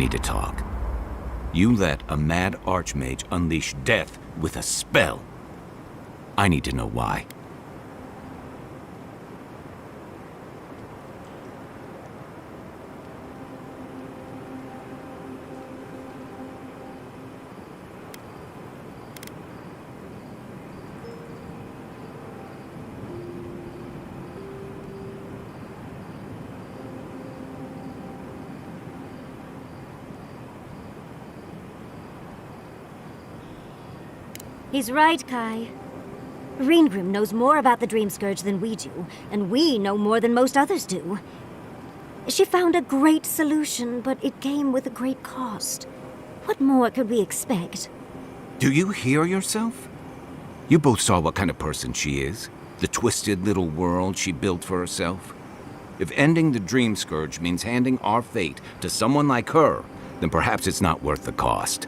need to talk. You let a mad archmage unleash death with a spell. I need to know why. He's right, Kai. Reengrim knows more about the Dream Scourge than we do, and we know more than most others do. She found a great solution, but it came with a great cost. What more could we expect? Do you hear yourself? You both saw what kind of person she is. The twisted little world she built for herself. If ending the Dream Scourge means handing our fate to someone like her, then perhaps it's not worth the cost.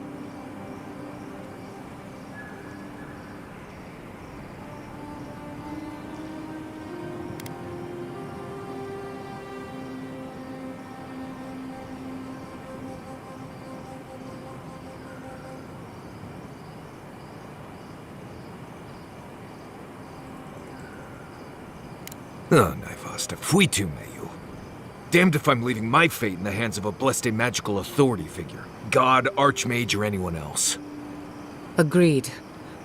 Oh, Naivasta, fuitu meyu. Damned if I'm leaving my fate in the hands of a blessed magical authority figure. God, Archmage, or anyone else. Agreed.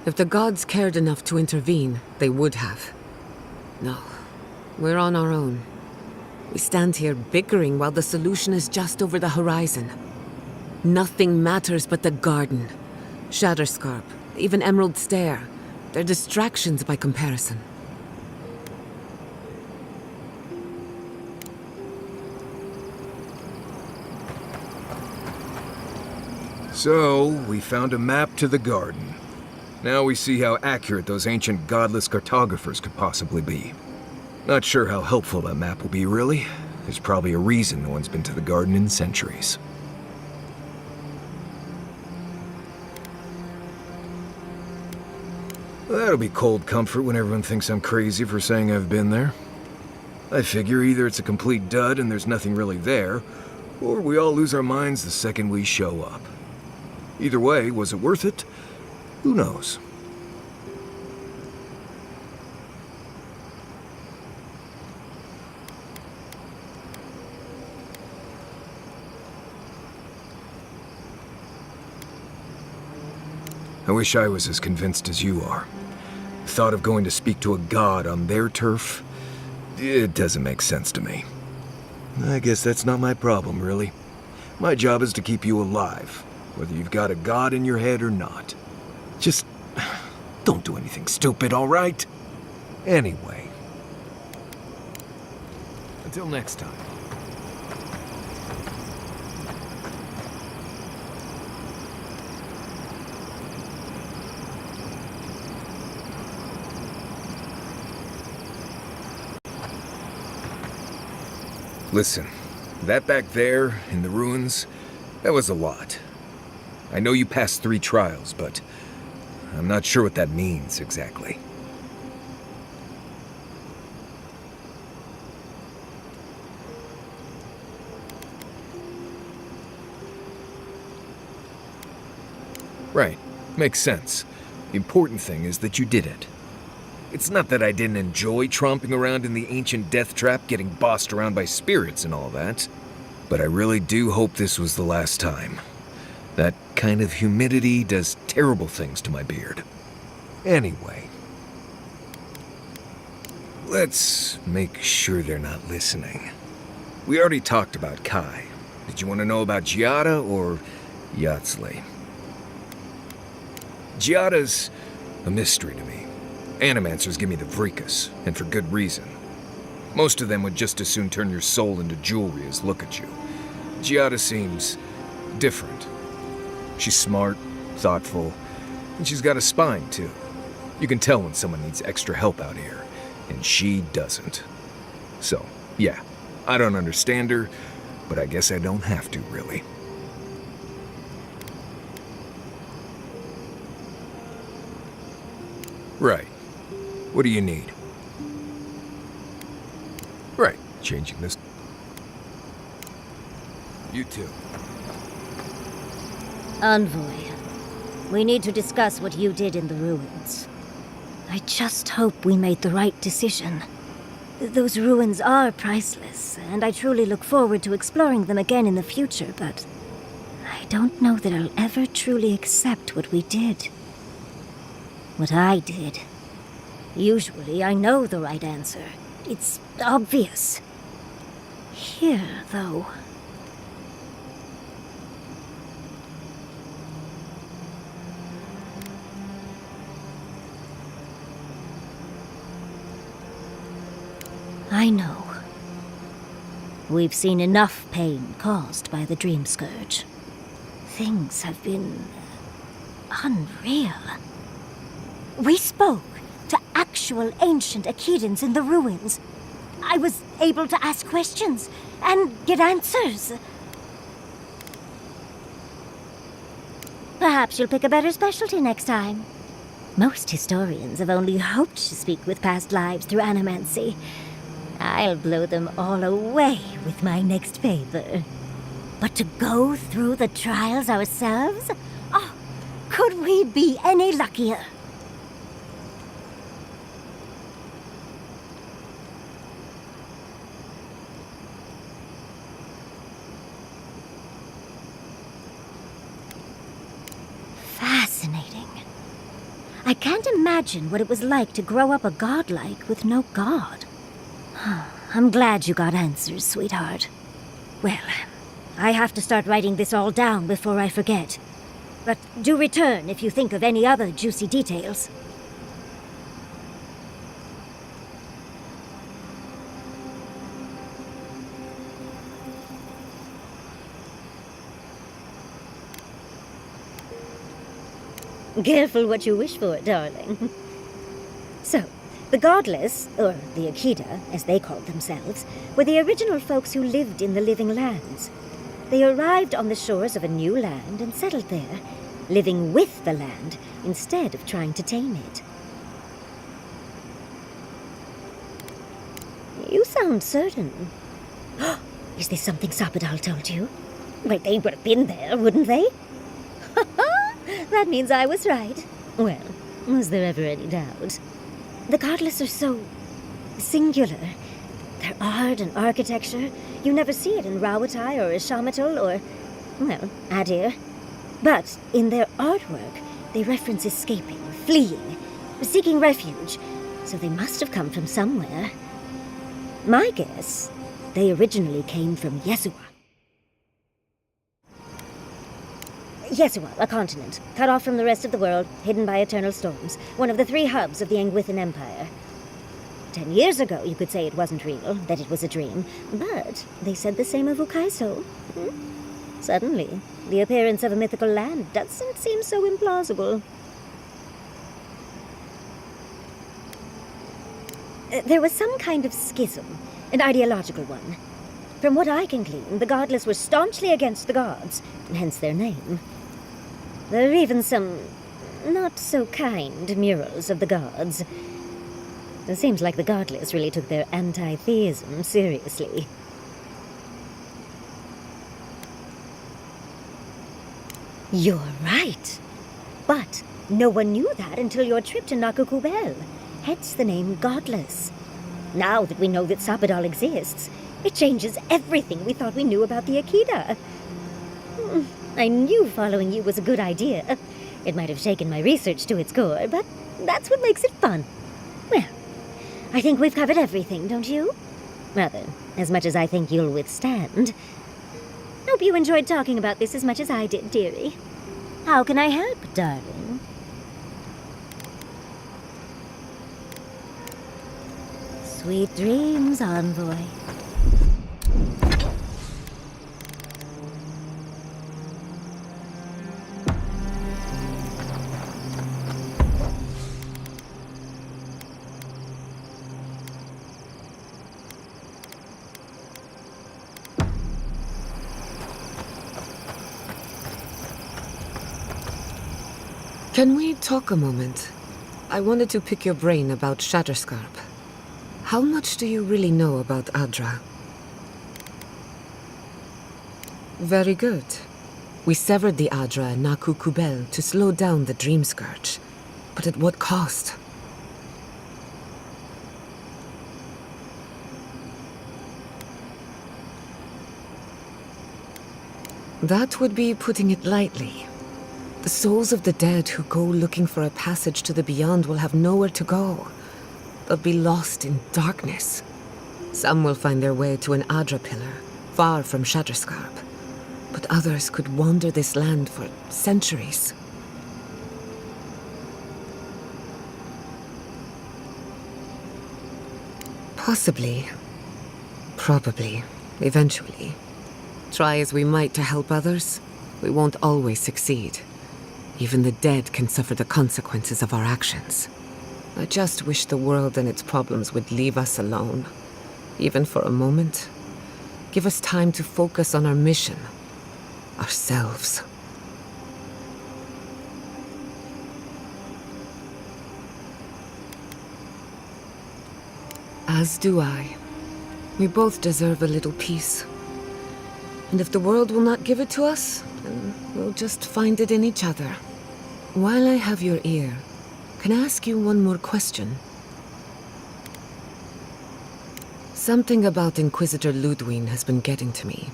If the gods cared enough to intervene, they would have. No, we're on our own. We stand here bickering while the solution is just over the horizon. Nothing matters but the garden. Shatterscarp, even Emerald Stair. They're distractions by comparison. So, we found a map to the garden. Now we see how accurate those ancient godless cartographers could possibly be. Not sure how helpful that map will be, really. There's probably a reason no one's been to the garden in centuries. Well, that'll be cold comfort when everyone thinks I'm crazy for saying I've been there. I figure either it's a complete dud and there's nothing really there, or we all lose our minds the second we show up. Either way, was it worth it? Who knows? I wish I was as convinced as you are. The thought of going to speak to a god on their turf, it doesn't make sense to me. I guess that's not my problem, really. My job is to keep you alive, whether you've got a god in your head or not. Just don't do anything stupid, all right? Anyway. Until next time. Listen, that back there, in the ruins, that was a lot. I know you passed 3 trials, but I'm not sure what that means exactly. Right, makes sense. The important thing is that you did it. It's not that I didn't enjoy tromping around in the ancient death trap, getting bossed around by spirits and all that, but I really do hope this was the last time. That kind of humidity does terrible things to my beard. Anyway. Let's make sure they're not listening. We already talked about Kai. Did you want to know about Giada or Yatzley? Giada's a mystery to me. Animancers give me the vricus, and for good reason. Most of them would just as soon turn your soul into jewelry as look at you. Giada seems different. She's smart, thoughtful, and she's got a spine, too. You can tell when someone needs extra help out here, and she doesn't. So, yeah, I don't understand her, but I guess I don't have to, really. Right. What do you need? Right, changing this. You too. Envoy, we need to discuss what you did in the ruins. I just hope we made the right decision. Those ruins are priceless, and I truly look forward to exploring them again in the future, but I don't know that I'll ever truly accept what we did. What I did. Usually, I know the right answer. It's obvious. Here, though... I know. We've seen enough pain caused by the Dream Scourge. Things have been... unreal. We spoke to actual ancient Akidans in the ruins. I was able to ask questions and get answers. Perhaps you'll pick a better specialty next time. Most historians have only hoped to speak with past lives through animancy. I'll blow them all away with my next paper. But to go through the trials ourselves? Oh, could we be any luckier? Fascinating. I can't imagine what it was like to grow up a godlike with no god. I'm glad you got answers, sweetheart. Well, I have to start writing this all down before I forget. But do return if you think of any other juicy details. Careful what you wish for, darling. So, the Godless, or the Akida, as they called themselves, were the original folks who lived in the Living Lands. They arrived on the shores of a new land and settled there, living with the land instead of trying to tame it. You sound certain. Is this something Sapadal told you? Well, they would have been there, wouldn't they? That means I was right. Well, was there ever any doubt? The Godless are so... singular. Their art and architecture, you never see it in Rawatai or Ishamatal or... well, Adir. But in their artwork, they reference escaping, fleeing, seeking refuge, so they must have come from somewhere. My guess, they originally came from Yesua. Yesua, a continent, cut off from the rest of the world, hidden by eternal storms, one of the 3 hubs of the Angwithan Empire. 10 years ago, you could say it wasn't real, that it was a dream, but they said the same of Ukaiso. Suddenly, the appearance of a mythical land doesn't seem so implausible. There was some kind of schism, an ideological one. From what I can glean, the Godless were staunchly against the gods, hence their name. There are even some not-so-kind murals of the gods. It seems like the Godless really took their anti-theism seriously. You're right. But no one knew that until your trip to Nakukubel, hence the name Godless. Now that we know that Sapadal exists, it changes everything we thought we knew about the Akida. I knew following you was a good idea. It might have shaken my research to its core, but that's what makes it fun. Well, I think we've covered everything, don't you? Rather, as much as I think you'll withstand. Hope you enjoyed talking about this as much as I did, dearie. How can I help, darling? Sweet dreams, Envoy. Can we talk a moment? I wanted to pick your brain about Shatterscarp. How much do you really know about Adra? Very good. We severed the Adra and Naku Kubel to slow down the Dream Scourge. But at what cost? That would be putting it lightly. The souls of the dead who go looking for a passage to the beyond will have nowhere to go. They'll be lost in darkness. Some will find their way to an Adra pillar, far from Shatterscarp. But others could wander this land for centuries. Possibly. Probably. Eventually. Try as we might to help others, we won't always succeed. Even the dead can suffer the consequences of our actions. I just wish the world and its problems would leave us alone. Even for a moment. Give us time to focus on our mission. Ourselves. As do I. We both deserve a little peace. And if the world will not give it to us, then we'll just find it in each other. While I have your ear, can I ask you one more question? Something about Inquisitor Ludwine has been getting to me.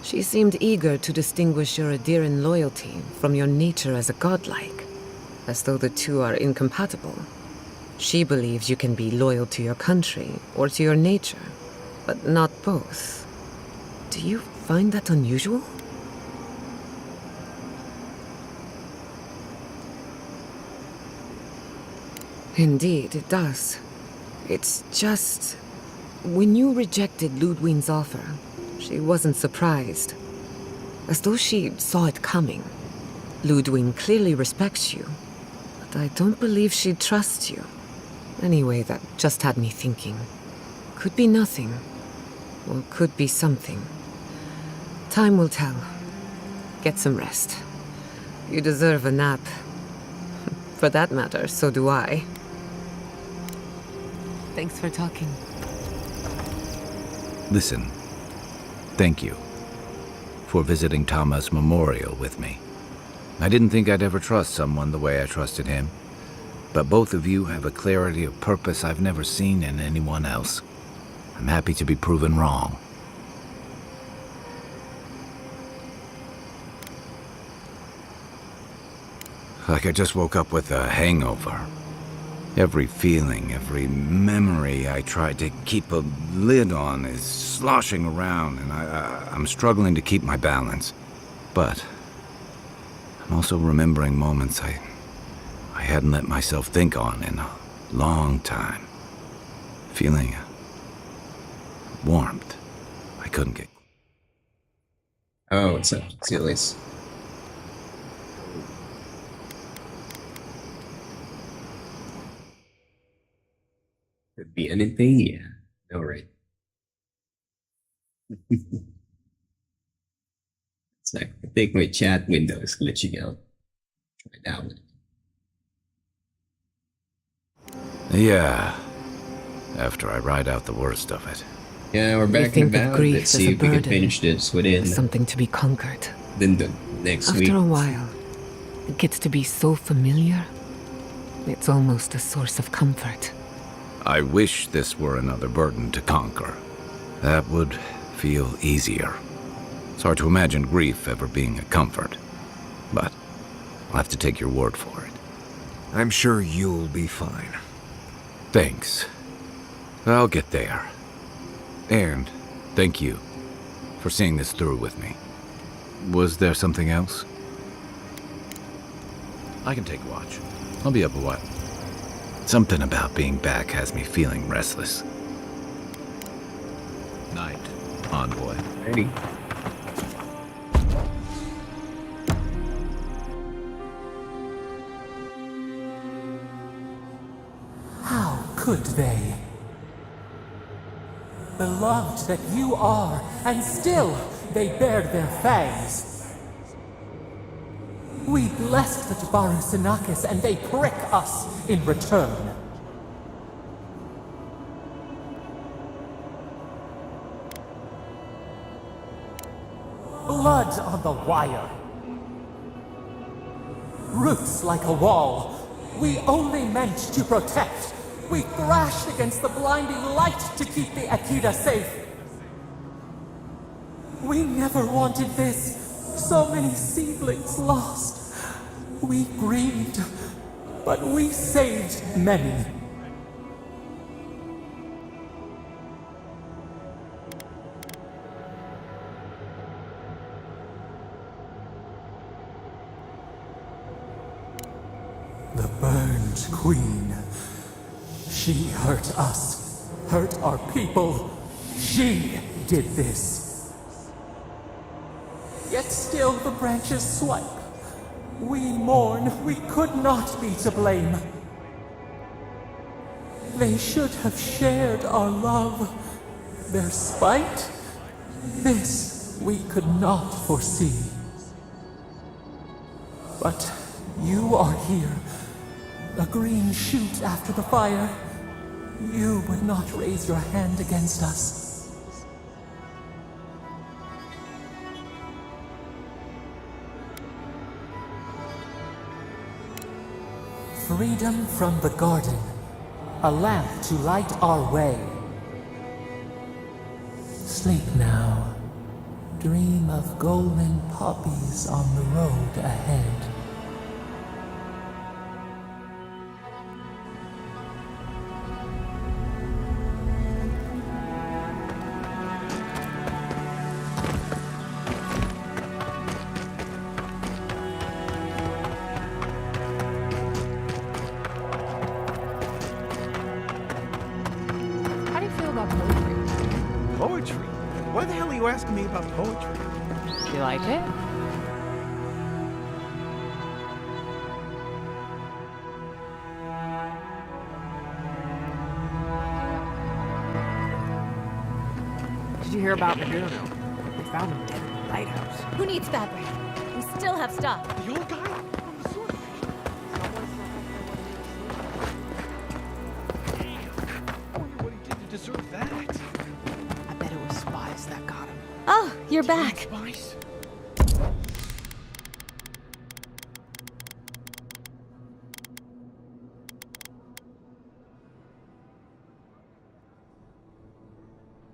She seemed eager to distinguish your Adiran loyalty from your nature as a godlike, as though the two are incompatible. She believes you can be loyal to your country or to your nature, but not both. Do you find that unusual? Indeed, it does. It's just... when you rejected Ludwine's offer, she wasn't surprised. As though she saw it coming. Ludwine clearly respects you, but I don't believe she trusts you. Anyway, that just had me thinking. Could be nothing, or could be something. Time will tell. Get some rest. You deserve a nap. For that matter, so do I. Thanks for talking. Listen, thank you for visiting Tama's memorial with me. I didn't think I'd ever trust someone the way I trusted him, but both of you have a clarity of purpose I've never seen in anyone else. I'm happy to be proven wrong. Like I just woke up with a hangover. Every feeling, every memory I tried to keep a lid on is sloshing around, and I'm struggling to keep my balance. But I'm also remembering moments I hadn't let myself think on in a long time. Feeling warmth I couldn't get. Oh, what's up, Zealies? Could be anything, yeah. No, right. It's like I think my chat window is glitching out right now. Yeah, after I ride out the worst of it. Yeah, we're We back in think of Avowed. grief Let's as see a if we can burden, finish this within something to be conquered. then the next week. After a while, it gets to be so familiar. It's almost a source of comfort. I wish this were another burden to conquer. That would feel easier. It's hard to imagine grief ever being a comfort, but I'll have to take your word for it. I'm sure you'll be fine. Thanks. I'll get there. And thank you for seeing this through with me. Was there something else? I can take watch. I'll be up a while. Something about being back has me feeling restless. Night, envoy. Ready? How could they? Beloved that you are, and still they bared their fangs. We blessed the Tabaru Sinakis, and they prick us in return. Blood on the wire. roots like a wall. We only meant to protect. We thrashed against the blinding light to keep the Akita safe. We never wanted this. So many seedlings lost. We grieved, but we saved many. The burned queen. She hurt us, hurt our people. She did this. Yet still the branches swipe. We mourn, we could not be to blame. They should have shared our love. Their spite? This we could not foresee. But you are here. A green shoot after the fire. You would not raise your hand against us. Freedom from the garden. A lamp to light our way. Sleep now. Dream of golden poppies on the road ahead. How do you feel about poetry? Poetry? Why the hell are you asking me about poetry? You like it? Did you hear about Windrose? They found him dead in the lighthouse. Who needs fabric? We still have stuff. The old guy from the swordfish. I wonder what he did to deserve that. I bet it was spies that got him. Oh, you're back. Spice?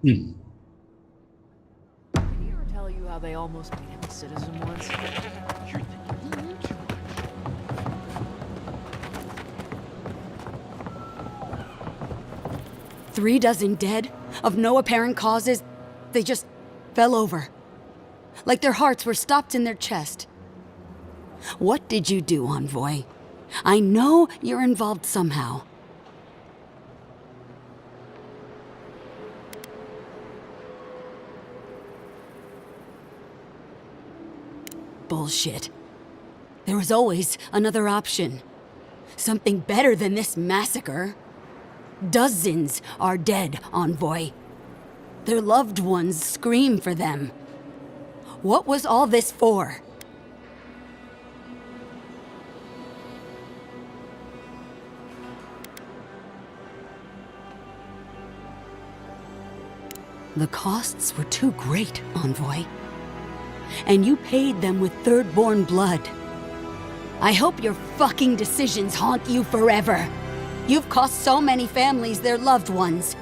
Hmm. Did he ever tell you how they almost made him a citizen once? You're thinking a little too much. 3 dozen dead, of no apparent causes. They just fell over. Like their hearts were stopped in their chest. What did you do, Envoy? I know you're involved somehow. Bullshit. There was always another option. Something better than this massacre. Dozens are dead, Envoy. Their loved ones scream for them. What was all this for? The costs were too great, Envoy. And you paid them with third-born blood. I hope your fucking decisions haunt you forever. You've cost so many families their loved ones.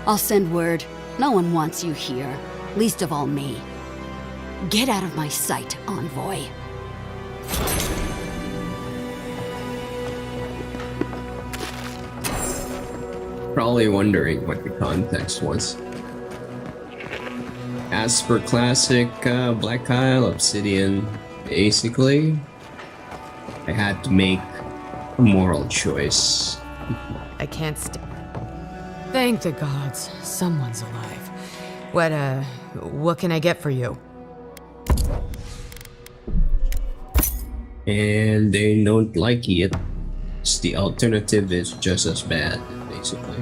I'll send word. No one wants you here, least of all me. Get out of my sight, Envoy. Probably wondering what the context was. As for classic Black Isle Obsidian, basically, I had to make a moral choice. I can't Thank the gods, someone's alive. What can I get for you? And they don't like it. The alternative is just as bad, basically.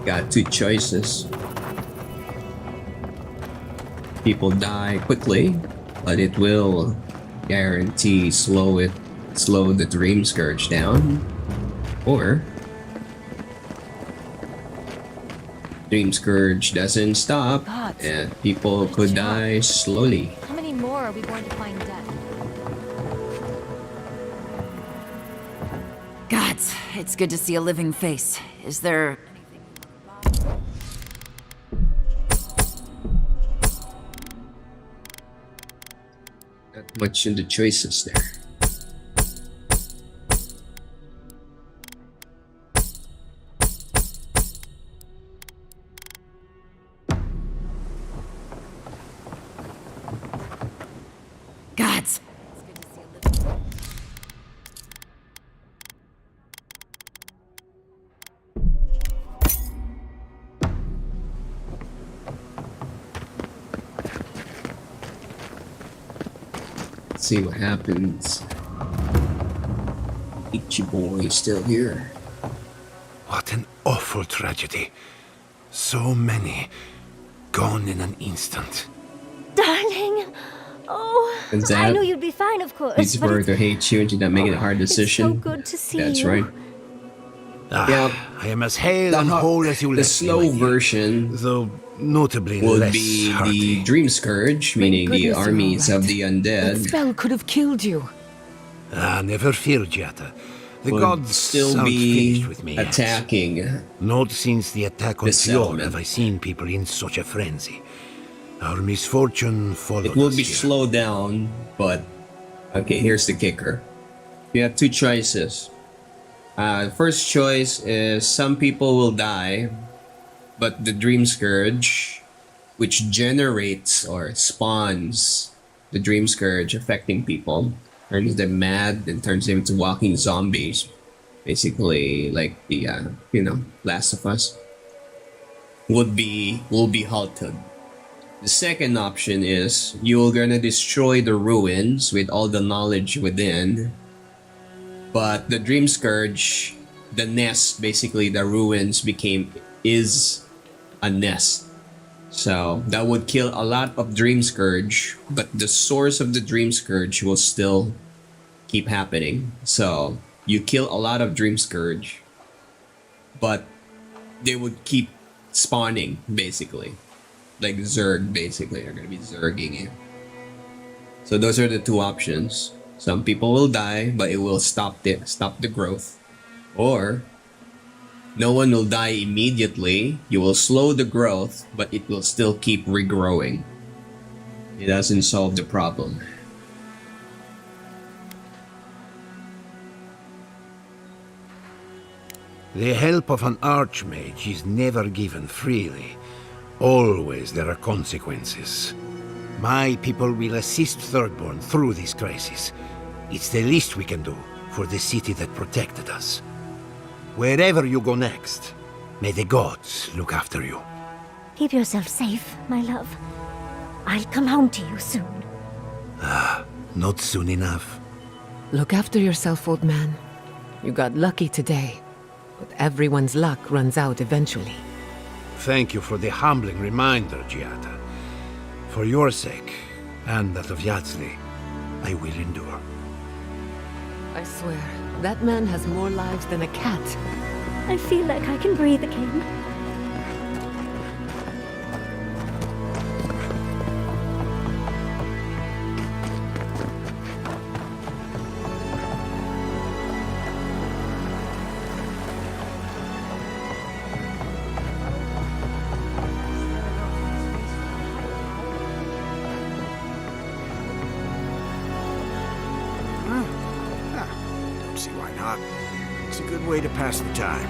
Got 2 choices. people die quickly, but it will guarantee slow the Dream Scourge down. Or Dream Scourge doesn't stop, Gods. and people could die slowly. How many more are we going to find dead? Gods, it's good to see a living face. Is there... Not much in the choices there. Gods! Let's see what happens. Ichi boy still here. What an awful tragedy. So many gone in an instant. Darling! Oh, And I that knew you'd be fine, of course. It's but for her to hate you and did not make it a hard decision. It's so good to see That's you. right. Yeah. I am as hale and whole as you The left me, slow my dear. version Though notably would less be hearty. the Dream Scourge, meaning the goodness you're armies all of right. the That undead. spell could have killed you. Never fear, Giata. The Would gods still aren't be finished with me yet. attacking. Not since the attack on this Fjord settlement. have I seen people in such a frenzy. Our misfortune followed It will us be here. slowed down, but okay, here's the kicker. You have two choices. First choice is some people will die, but the Dream Scourge, which generates or spawns the Dream Scourge affecting people, turns them mad and turns them into walking zombies. Basically, like the Last of Us. Will be halted. The second option is you're gonna destroy the ruins with all the knowledge within, but the Dream Scourge, the nest, basically the ruins is a nest. So that would kill a lot of Dream Scourge, but the source of the Dream Scourge will still keep happening. So you kill a lot of Dream Scourge, but they would keep spawning, basically. Like Zerg, basically. They're gonna be Zerging you. So those are the two options. Some people will die, but it will stop the growth. Or no one will die immediately. You will slow the growth, but it will still keep regrowing. It doesn't solve the problem. The help of an archmage is never given freely. Always there are consequences. My people will assist Thirdborn through this crisis. It's the least we can do for the city that protected us. Wherever you go next, may the gods look after you. Keep yourself safe, my love. I'll come home to you soon. Not soon enough. Look after yourself, old man. You got lucky today, but everyone's luck runs out eventually. Thank you for the humbling reminder, Giata. For your sake, and that of Yatsli, I will endure. I swear, that man has more lives than a cat. I feel like I can breathe again. Don't see why not. It's a good way to pass the time.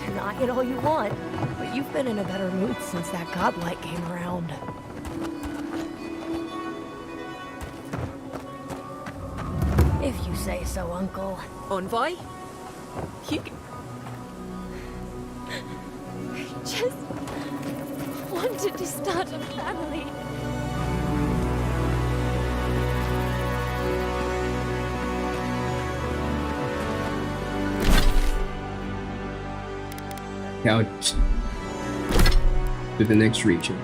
Deny it all you want, but you've been in a better mood since that godlight came around. If you say so, Uncle. Envoy? You I just wanted to start a family. out to the next region.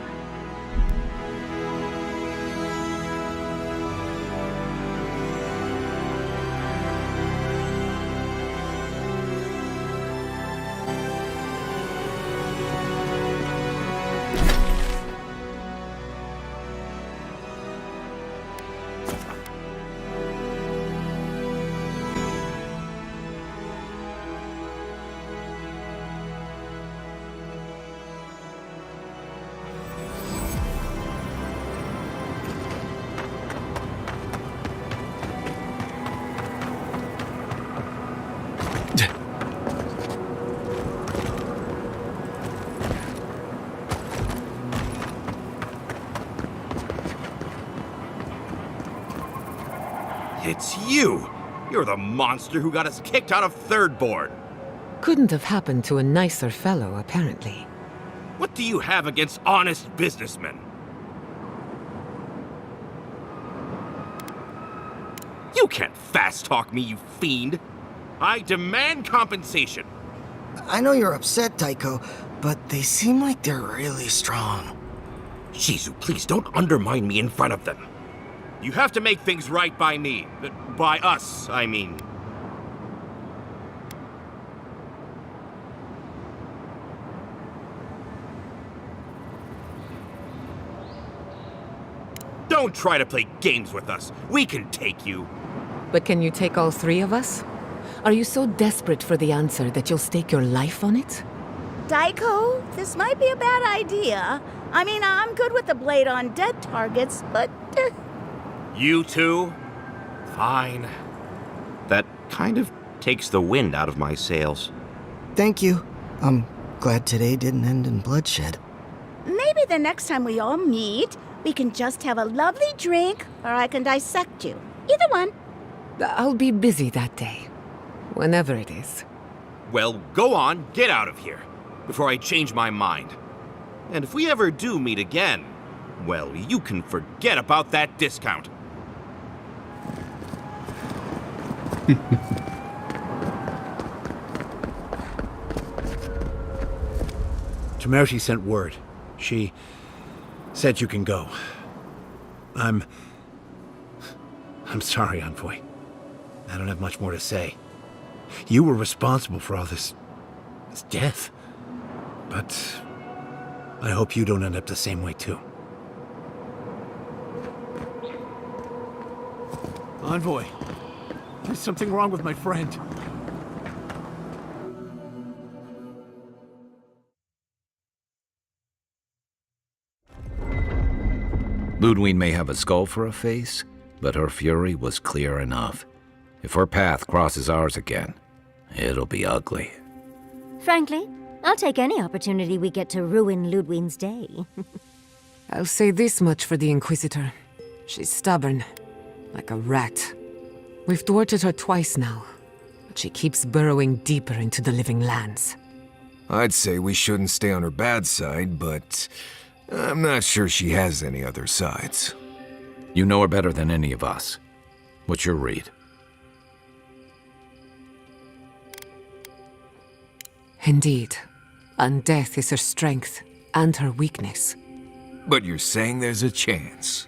It's you! You're the monster who got us kicked out of third board! Couldn't have happened to a nicer fellow, apparently. What do you have against honest businessmen? You can't fast-talk me, you fiend! I demand compensation! I know you're upset, Tycho, but they seem like they're really strong. Shizu, please don't undermine me in front of them. You have to make things right by me. By us, I mean. Don't try to play games with us. We can take you. But can you take all three of us? Are you so desperate for the answer that you'll stake your life on it? Daiko, this might be a bad idea. I mean, I'm good with the blade on dead targets, but... You too? Fine. That kind of takes the wind out of my sails. Thank you. I'm glad today didn't end in bloodshed. Maybe the next time we all meet, we can just have a lovely drink, or I can dissect you. Either one. I'll be busy that day. Whenever it is. Well, go on, get out of here, before I change my mind. And if we ever do meet again, well, you can forget about that discount. Temerity sent word. She said you can go. I'm sorry, Envoy. I don't have much more to say. You were responsible for all this death. But I hope you don't end up the same way, too. Envoy, there's something wrong with my friend. Ludwig may have a skull for a face, but her fury was clear enough. If her path crosses ours again, it'll be ugly. Frankly, I'll take any opportunity we get to ruin Ludwig's day. I'll say this much for the Inquisitor. She's stubborn, like a rat. We've thwarted her twice now, but she keeps burrowing deeper into the living lands. I'd say we shouldn't stay on her bad side, but I'm not sure she has any other sides. You know her better than any of us. What's your read? Indeed. And death is her strength and her weakness. But you're saying there's a chance?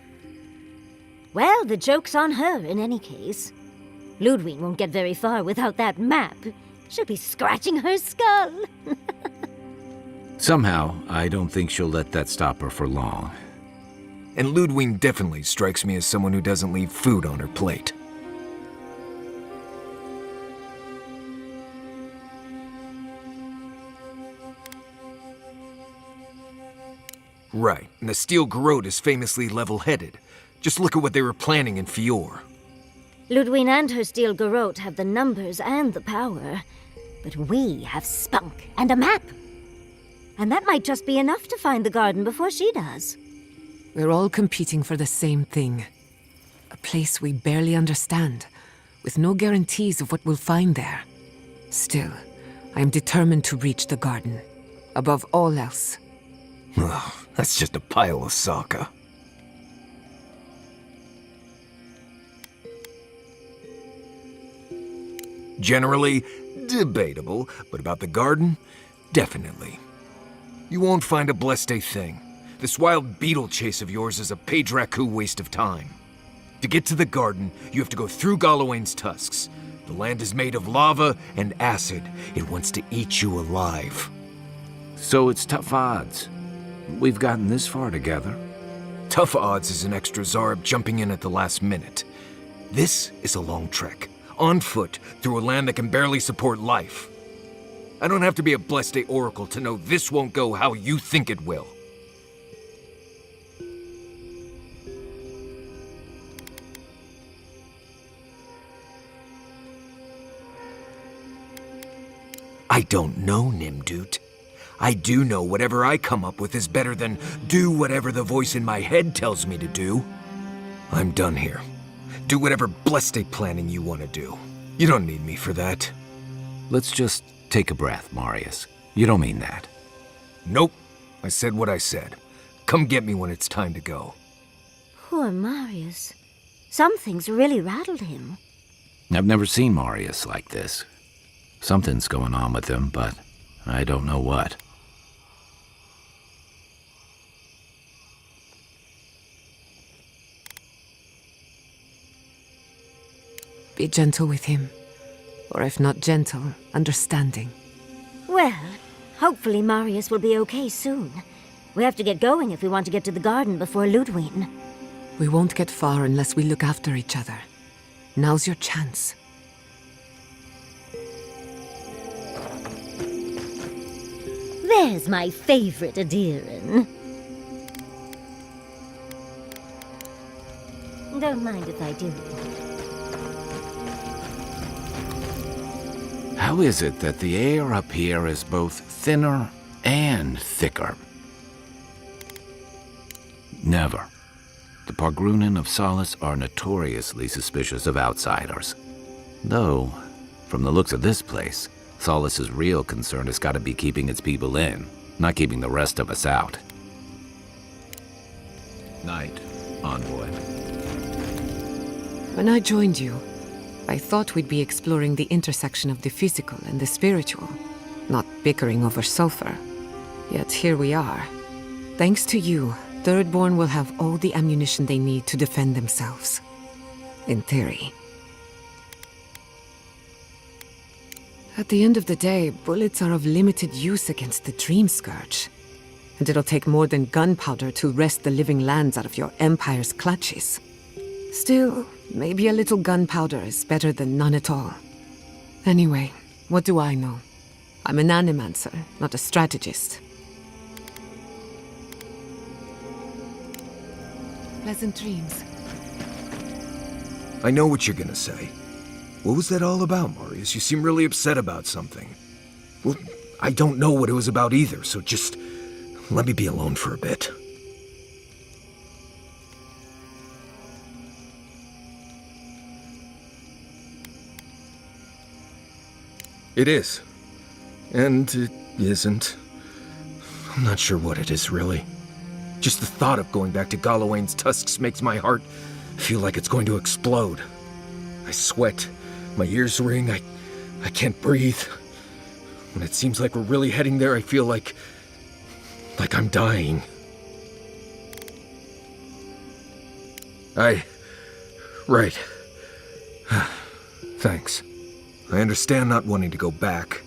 Well, the joke's on her in any case. Ludwig won't get very far without that map. She'll be scratching her skull. Somehow, I don't think she'll let that stop her for long. And Ludwig definitely strikes me as someone who doesn't leave food on her plate. Right, and the Steel Garrote is famously level-headed. Just look at what they were planning in Fior. Ludwig and her Steel Garrote have the numbers and the power, but we have spunk and a map. And that might just be enough to find the garden before she does. We're all competing for the same thing. A place we barely understand, with no guarantees of what we'll find there. Still, I am determined to reach the garden, above all else. Ugh, that's just a pile of Sokka. Generally, debatable, but about the garden, Definitely. You won't find a blessed thing. This wild beetle chase of yours is a Page-Raku waste of time. To get to the garden, you have to go through Galawain's tusks. The land is made of lava and acid. It wants to eat you alive. So it's tough odds. We've gotten this far together. Tough odds is an extra Zarb jumping in at the last minute. This is a long trek, on foot, through a land that can barely support life. I don't have to be a Blessed Oracle to know this won't go how you think it will. I don't know, Nimdut. I do know whatever I come up with is better than do whatever the voice in my head tells me to do. I'm done here. Do whatever blessed planning you want to do. You don't need me for that. Let's just take a breath, Marius. You don't mean that. Nope. I said what I said. Come get me when it's time to go. Poor Marius. Some things really rattled him. I've never seen Marius like this. Something's going on with him, but I don't know what. Be gentle with him. Or if not gentle, understanding. Well, hopefully Marius will be okay soon. We have to get going if we want to get to the garden before Ludwig. We won't get far unless we look after each other. Now's your chance. There's my favorite Adiran. Don't mind if I do. How is it that the air up here is both thinner and thicker? Never. The Pargrunen of Solace are notoriously suspicious of outsiders. Though, from the looks of this place, Solace's real concern has got to be keeping its people in, not keeping the rest of us out. Night, Envoy. When I joined you, I thought we'd be exploring the intersection of the physical and the spiritual, not bickering over sulfur. Yet here we are. Thanks to you, Thirdborn will have all the ammunition they need to defend themselves. In theory. At the end of the day, bullets are of limited use against the Dream Scourge. And it'll take more than gunpowder to wrest the living lands out of your Empire's clutches. Still, maybe a little gunpowder is better than none at all. Anyway, what do I know? I'm an animancer, not a strategist. Pleasant dreams. I know what you're gonna say. What was that all about, Marius? You seem really upset about something. Well, I don't know what it was about either, so just let me be alone for a bit. It is. And it isn't. I'm not sure what it is, really. Just the thought of going back to Galawain's tusks makes my heart feel like it's going to explode. I sweat. My ears ring. I can't breathe. When it seems like we're really heading there, I feel like I'm dying. Right. Thanks. I understand not wanting to go back,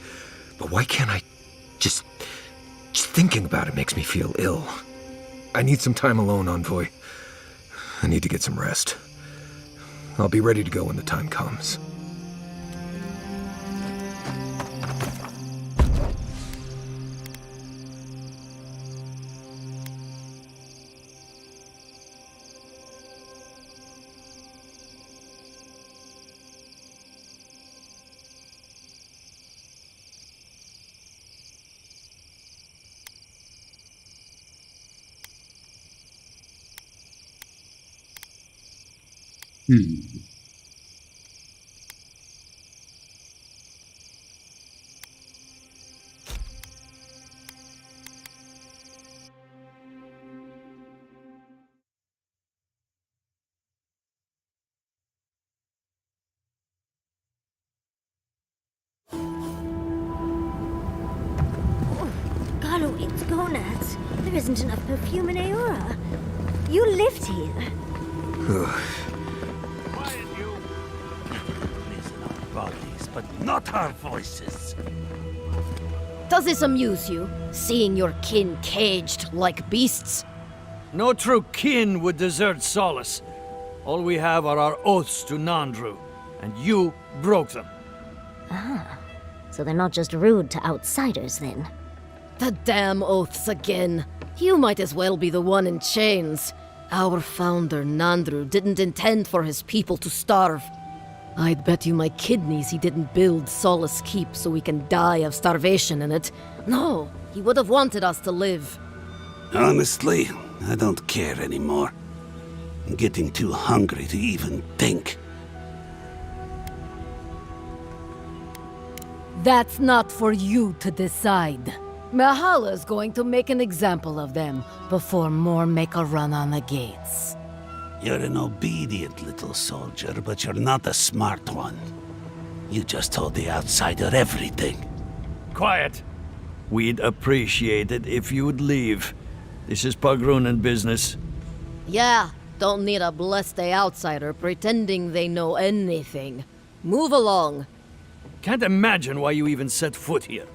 but why can't I just thinking about it makes me feel ill. I need some time alone, Envoy. I need to get some rest. I'll be ready to go when the time comes. It's gonads. There isn't enough perfume in Aura. You lived here. Quiet, you! Listen our bodies, but not our voices. Does this amuse you, seeing your kin caged like beasts? No true kin would desert Solace. All we have are our oaths to Nandru, and you broke them. Ah, so they're not just rude to outsiders then. The damn oaths again. You might as well be the one in chains. Our founder, Nandru, didn't intend for his people to starve. I'd bet you my kidneys he didn't build Solace Keep so we can die of starvation in it. No, he would have wanted us to live. Honestly, I don't care anymore. I'm getting too hungry to even think. That's not for you to decide. Mahala's going to make an example of them before more make a run on the gates. You're an obedient little soldier, but you're not a smart one. You just told the outsider everything. Quiet. We'd appreciate it if you'd leave. This is Pagrunan business. Yeah, don't need a blessed outsider pretending they know anything. Move along. Can't imagine why you even set foot here.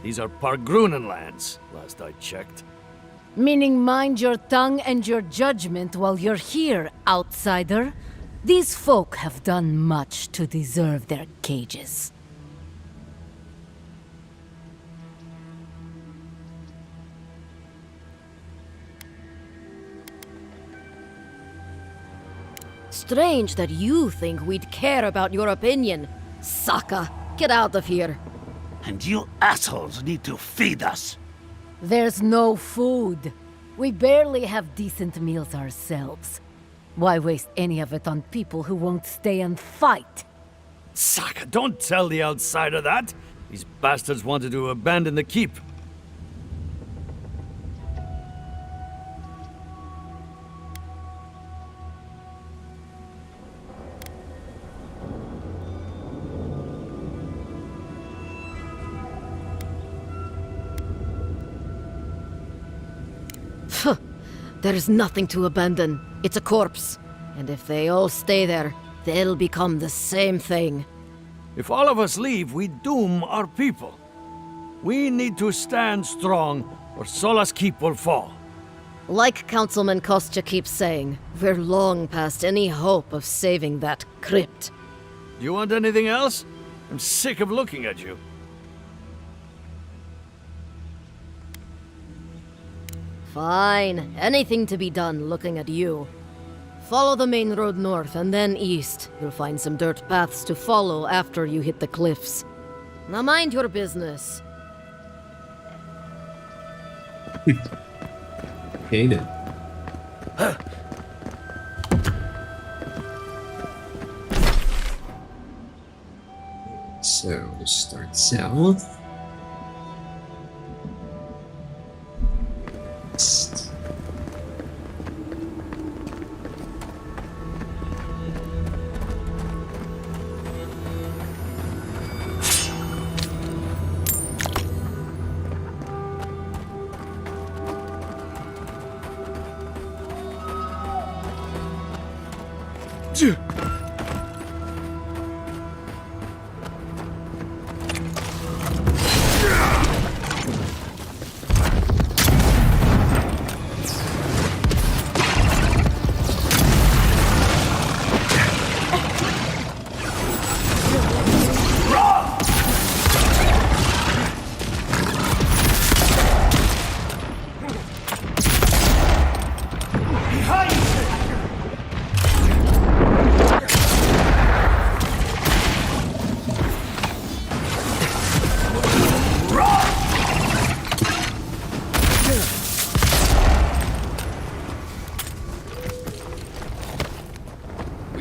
These are Pargrunan lands, last I checked. Meaning mind your tongue and your judgment while you're here, outsider. These folk have done much to deserve their cages. Strange that you think we'd care about your opinion. Saka, get out of here. And you assholes need to feed us. There's no food. We barely have decent meals ourselves. Why waste any of it on people who won't stay and fight? Saka, don't tell the outsider that. These bastards wanted to abandon the keep. There's nothing to abandon. It's a corpse. And if they all stay there, they'll become the same thing. If all of us leave, we doom our people. We need to stand strong, or Solace Keep will fall. Like Councilman Kostya keeps saying, we're long past any hope of saving that crypt. Do you want anything else? I'm sick of looking at you. Fine. Anything to be done looking at you. Follow the main road north and then east. You'll find some dirt paths to follow after you hit the cliffs. Now mind your business. Okay then. So, start south. East.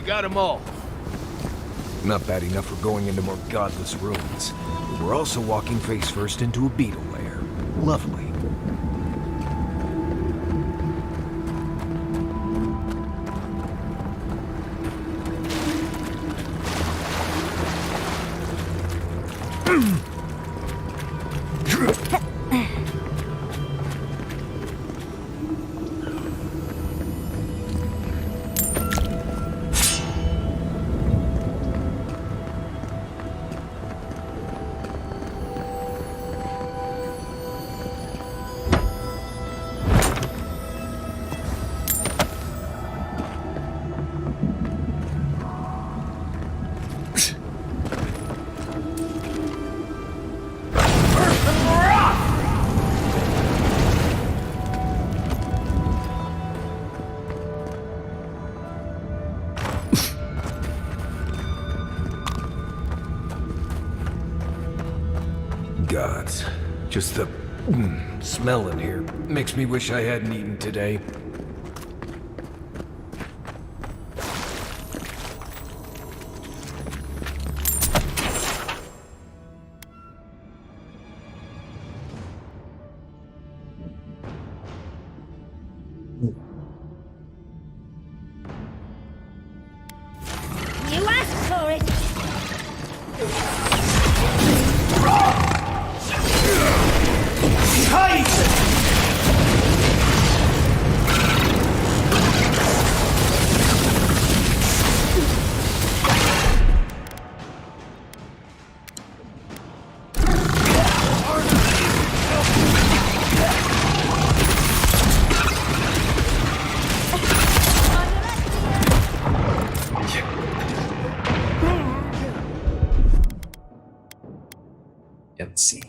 Got them all. Not bad enough for going into more godless ruins. But we're also walking face first into a beetle lair. Lovely. else. Just the smell in here makes me wish I hadn't eaten today. You asked for it! Let's see.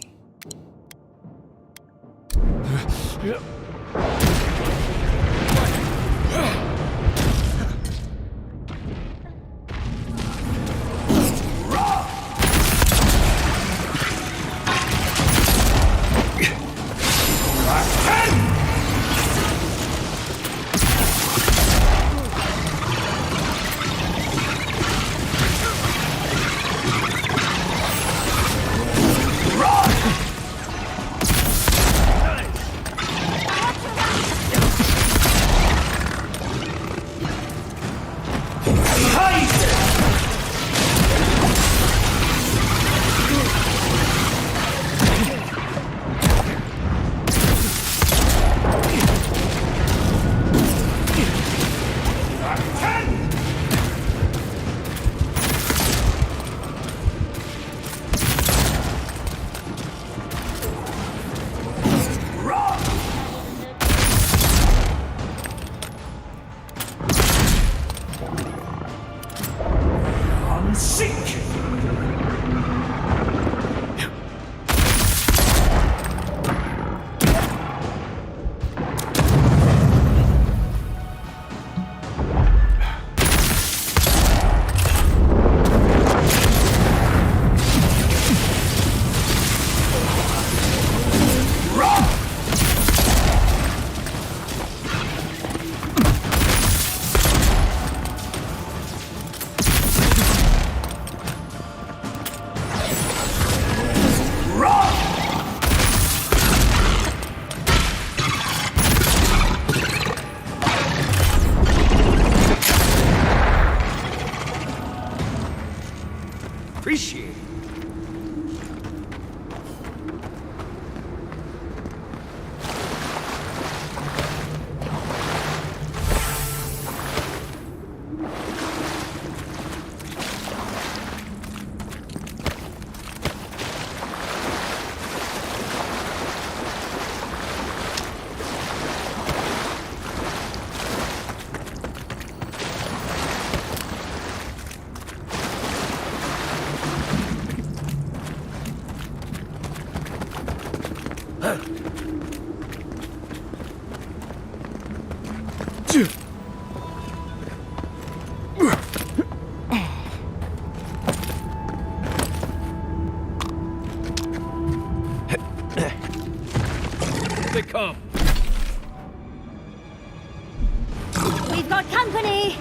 Appreciate it. They come. We've got company!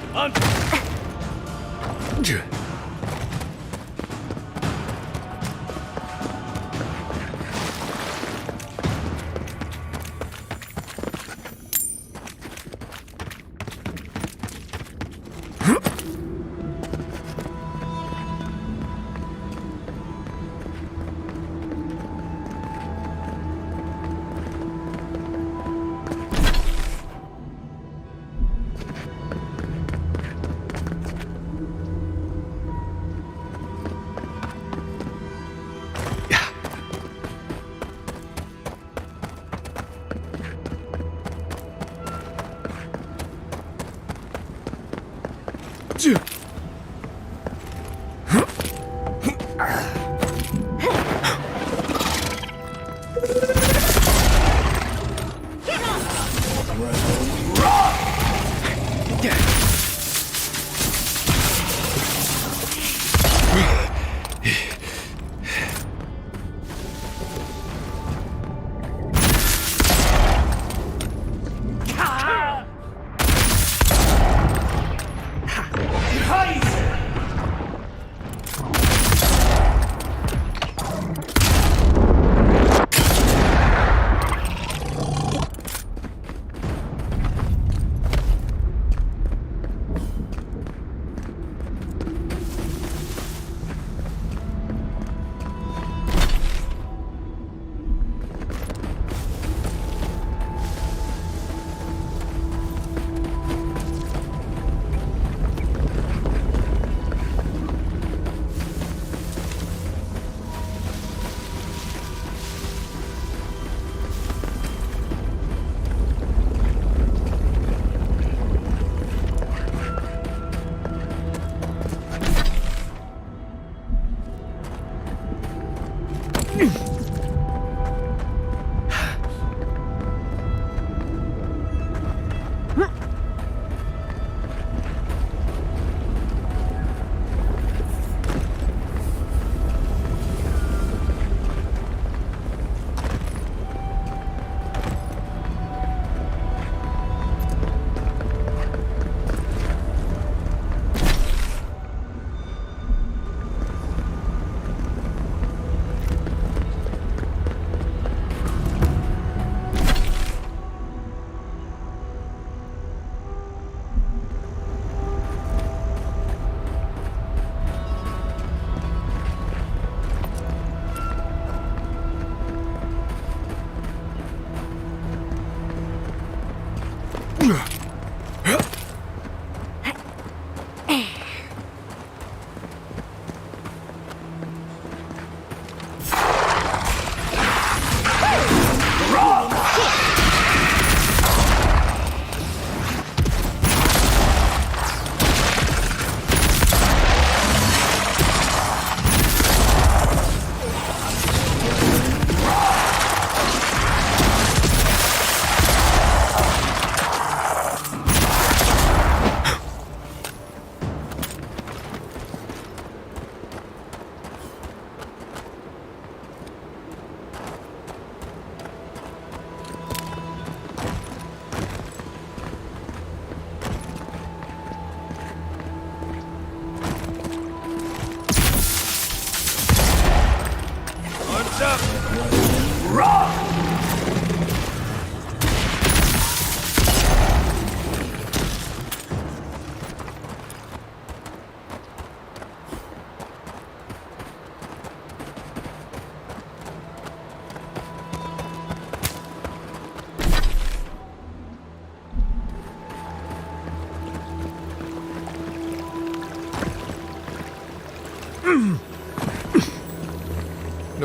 No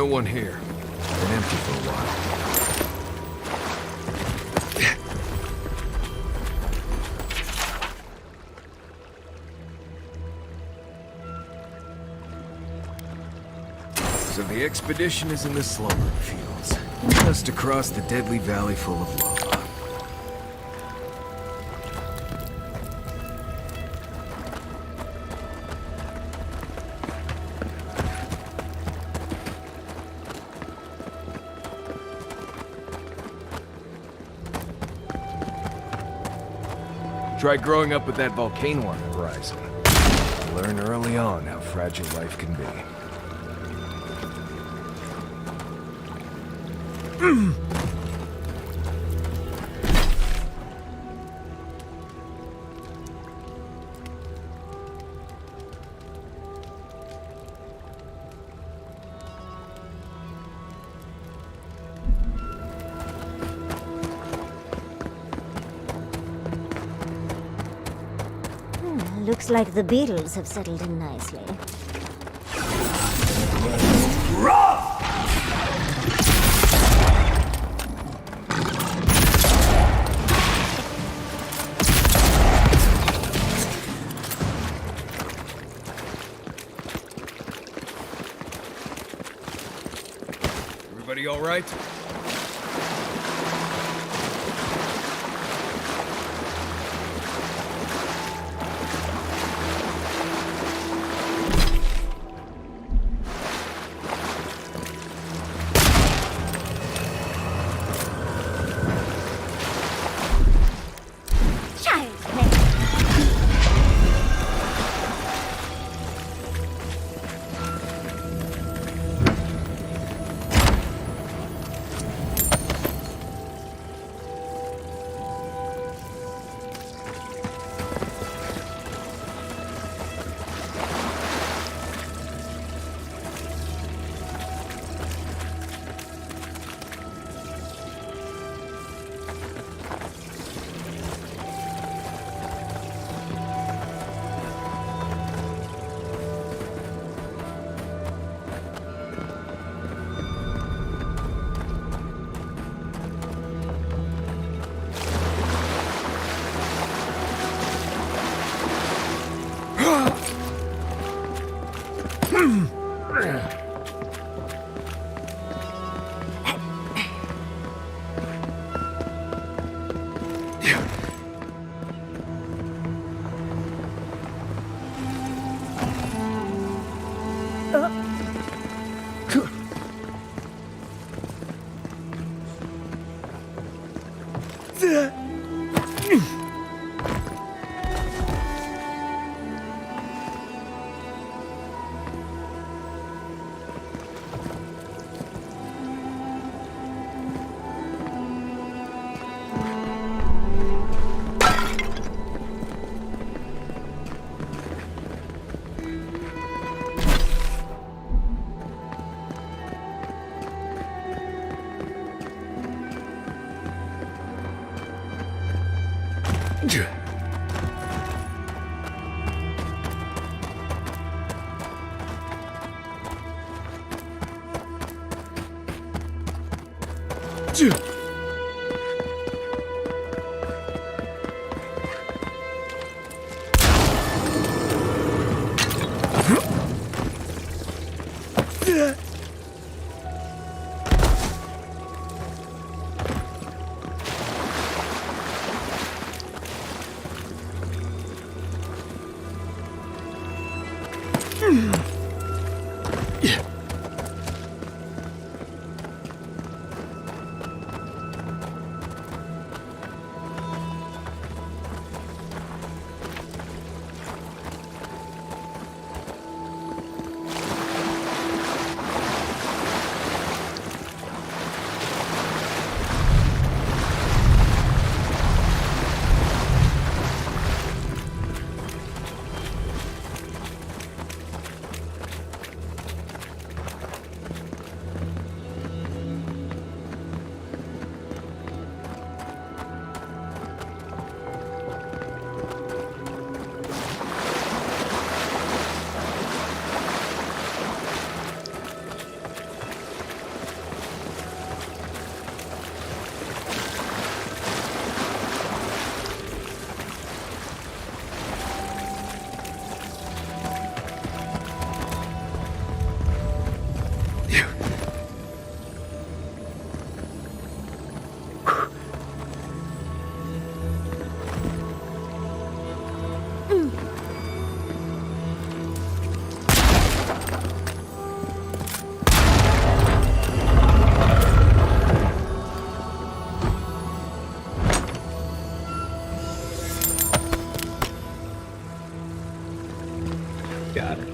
one here. Been empty for a while. So the expedition is in the slumbering fields, just across the deadly valley full of lava. Try growing up with that volcano on the horizon. Learn early on how fragile life can be. Looks like the beetles have settled in nicely. Everybody all right? Got it.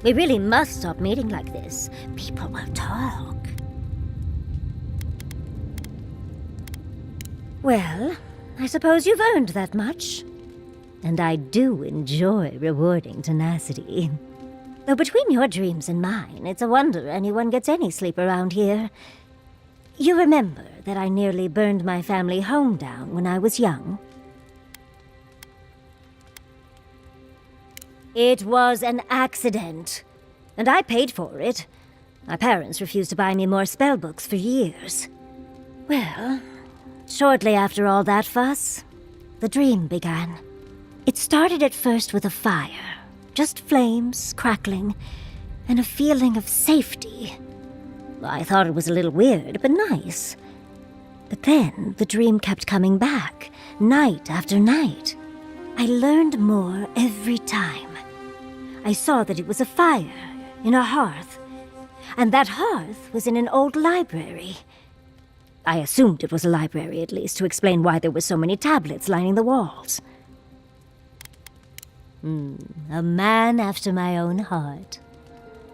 We really must stop meeting like this. People will talk. Well, I suppose you've earned that much. And I do enjoy rewarding tenacity. Though between your dreams and mine, it's a wonder anyone gets any sleep around here. You remember that I nearly burned my family home down when I was young? It was an accident, and I paid for it. My parents refused to buy me more spellbooks for years. Well, shortly after all that fuss, the dream began. It started at first with a fire, just flames crackling, and a feeling of safety. I thought it was a little weird, but nice. But then the dream kept coming back, night after night. I learned more every time. I saw that it was a fire in a hearth, and that hearth was in an old library. I assumed it was a library, at least, to explain why there were so many tablets lining the walls. A man after my own heart.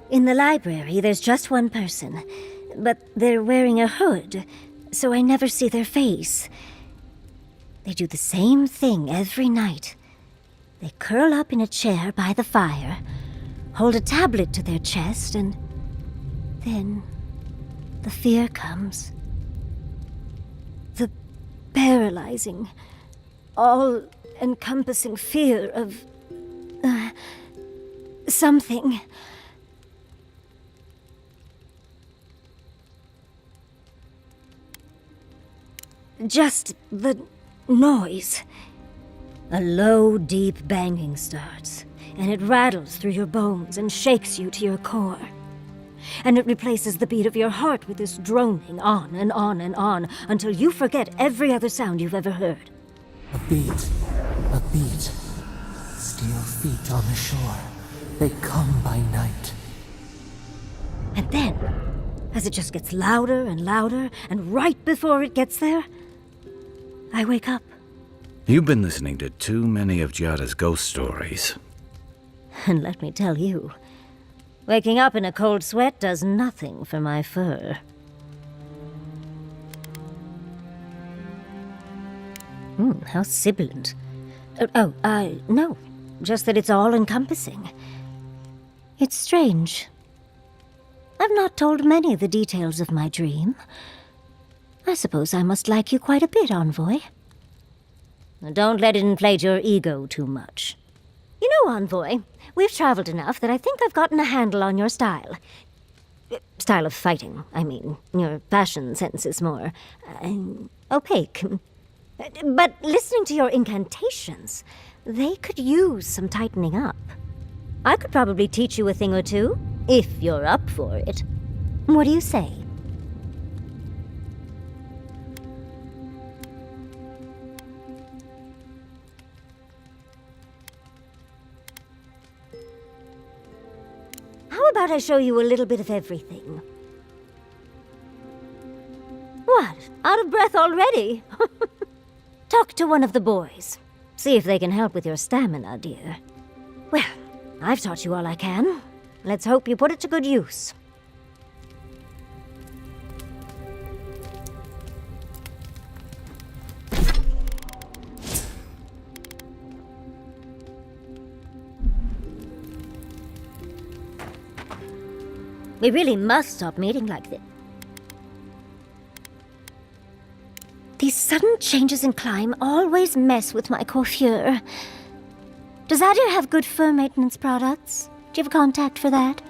In the library, there's just one person, but they're wearing a hood, so I never see their face. They do the same thing every night. They curl up in a chair by the fire, hold a tablet to their chest, and then the fear comes. The paralyzing, all-encompassing fear of something. Just the noise. A low, deep banging starts, and it rattles through your bones and shakes you to your core. And it replaces the beat of your heart with this droning on and on and on until you forget every other sound you've ever heard. A beat. Steel feet on the shore. They come by night. And then, as it just gets louder and louder, and right before it gets there, I wake up. You've been listening to too many of Giada's ghost stories. And let me tell you, waking up in a cold sweat does nothing for my fur. How sibilant. No, just that it's all-encompassing. It's strange. I've not told many of the details of my dream. I suppose I must like you quite a bit, Envoy. Don't let it inflate your ego too much. You know, Envoy, we've traveled enough that I think I've gotten a handle on your style. Style of fighting, I mean. Your fashion sense is more opaque. But listening to your incantations, they could use some tightening up. I could probably teach you a thing or two, if you're up for it. What do you say? How about I show you a little bit of everything? What? Out of breath already? Talk to one of the boys. See if they can help with your stamina, dear. Well, I've taught you all I can. Let's hope you put it to good use. We really must stop meeting like this. These sudden changes in climb always mess with my coiffure. Does Adir have good fur maintenance products? Do you have a contact for that?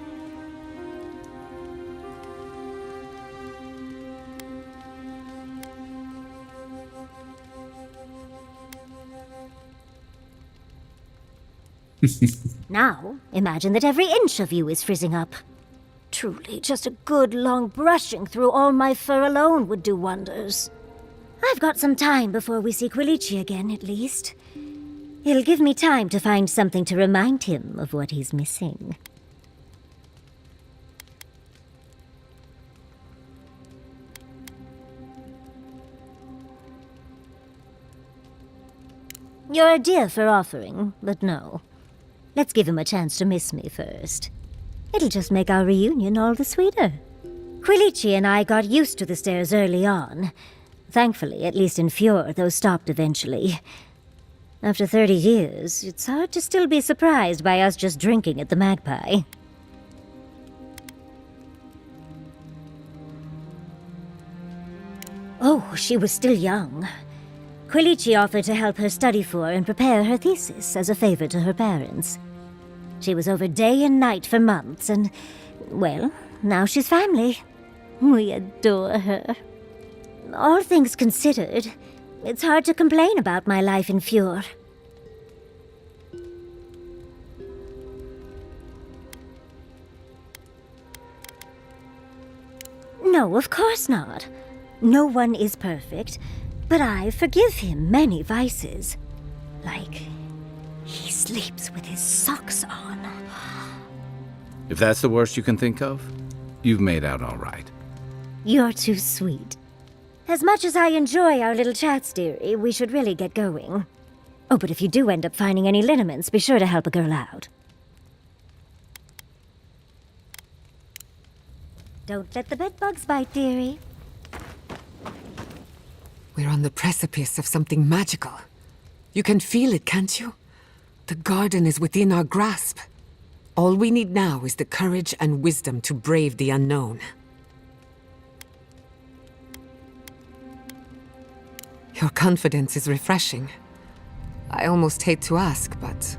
Now, imagine that every inch of you is frizzing up. Truly, just a good long brushing through all my fur alone would do wonders. I've got some time before we see Quilici again, at least. It'll give me time to find something to remind him of what he's missing. You're a dear for offering, but no. Let's give him a chance to miss me first. It'll just make our reunion all the sweeter. Quilici and I got used to the stairs early on. Thankfully, at least in Fjord, those stopped eventually. After 30 years, it's hard to still be surprised by us just drinking at the Magpie. Oh, she was still young. Quilici offered to help her study for and prepare her thesis as a favor to her parents. She was over day and night for months, and, well, now she's family. We adore her. All things considered, it's hard to complain about my life in Fjord. No, of course not. No one is perfect, but I forgive him many vices. Like, he sleeps with his socks on. If that's the worst you can think of, you've made out all right. You're too sweet. As much as I enjoy our little chats, dearie, we should really get going. Oh, but if you do end up finding any liniments, be sure to help a girl out. Don't let the bedbugs bite, dearie. We're on the precipice of something magical. You can feel it, can't you? The garden is within our grasp. All we need now is the courage and wisdom to brave the unknown. Your confidence is refreshing. I almost hate to ask, but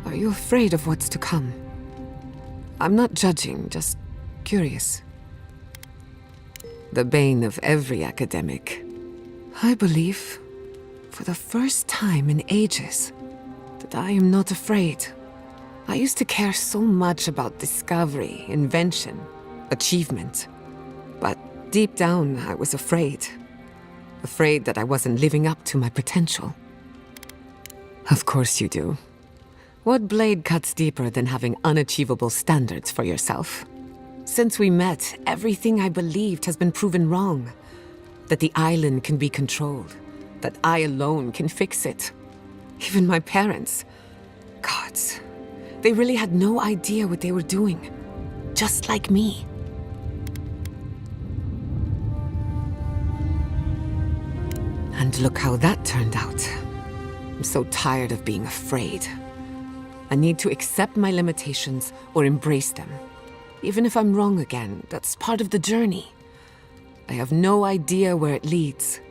are you afraid of what's to come? I'm not judging, just curious. The bane of every academic. I believe, for the first time in ages, that I am not afraid. I used to care so much about discovery, invention, achievement. But deep down, I was afraid. Afraid that I wasn't living up to my potential. Of course you do. What blade cuts deeper than having unachievable standards for yourself? Since we met, everything I believed has been proven wrong. That the island can be controlled. That I alone can fix it. Even my parents. Gods. They really had no idea what they were doing. Just like me. And look how that turned out. I'm so tired of being afraid. I need to accept my limitations or embrace them. Even if I'm wrong again, that's part of the journey. I have no idea where it leads.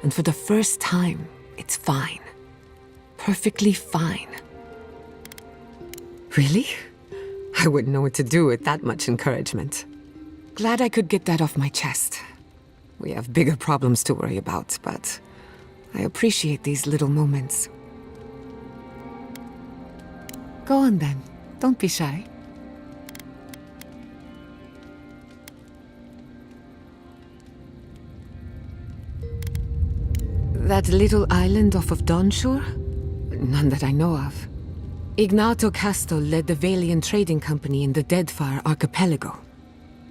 And for the first time, it's fine. Perfectly fine. Really? I wouldn't know what to do with that much encouragement. Glad I could get that off my chest. We have bigger problems to worry about, but I appreciate these little moments. Go on then. Don't be shy. That little island off of Dawnshore? None that I know of. Ignato Casto led the Valian trading company in the Deadfire archipelago.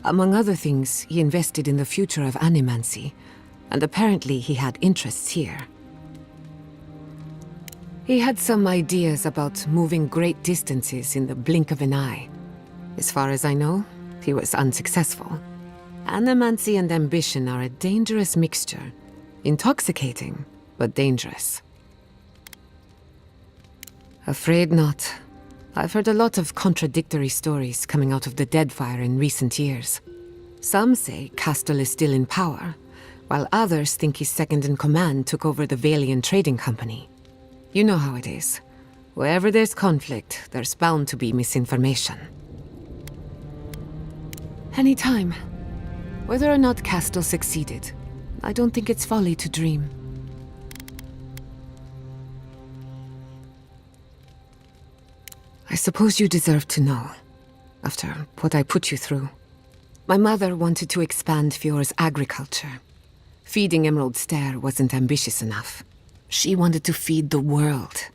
Among other things, he invested in the future of animancy, and apparently he had interests here. He had some ideas about moving great distances in the blink of an eye. As far as I know, he was unsuccessful. Animancy and ambition are a dangerous mixture. Intoxicating, but dangerous. Afraid not. I've heard a lot of contradictory stories coming out of the Deadfire in recent years. Some say Castle is still in power, while others think his second-in-command took over the Valian Trading Company. You know how it is. Wherever there's conflict, there's bound to be misinformation. Anytime. Whether or not Castle succeeded, I don't think it's folly to dream. I suppose you deserve to know, after what I put you through. My mother wanted to expand Fiore's agriculture. Feeding Emerald Stair wasn't ambitious enough. She wanted to feed the world.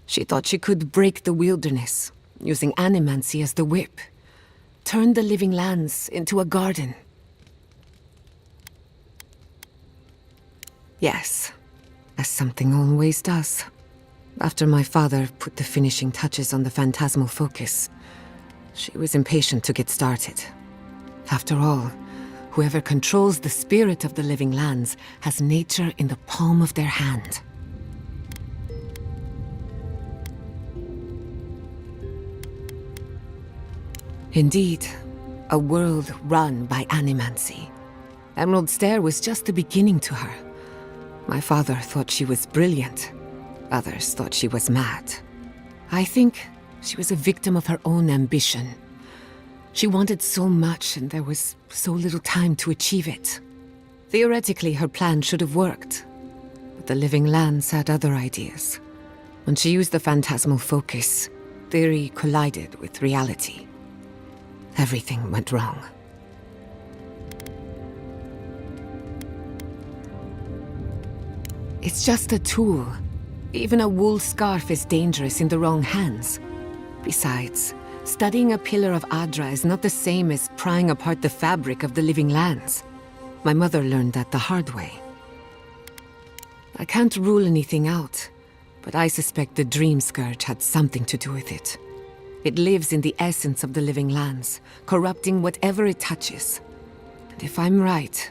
She thought she could break the wilderness, using animancy as the whip. Turn the living lands into a garden. Yes, as something always does. After my father put the finishing touches on the phantasmal focus, she was impatient to get started. After all, whoever controls the spirit of the living lands has nature in the palm of their hand. Indeed, a world run by animancy. Emerald Stair was just the beginning to her. My father thought she was brilliant. Others thought she was mad. I think she was a victim of her own ambition. She wanted so much, and there was so little time to achieve it. Theoretically, her plan should have worked. But the living lands had other ideas. When she used the phantasmal focus, theory collided with reality. Everything went wrong. It's just a tool. Even a wool scarf is dangerous in the wrong hands. Besides, studying a pillar of Adra is not the same as prying apart the fabric of the living lands. My mother learned that the hard way. I can't rule anything out, but I suspect the Dream Scourge had something to do with it. It lives in the essence of the living lands, corrupting whatever it touches. And if I'm right,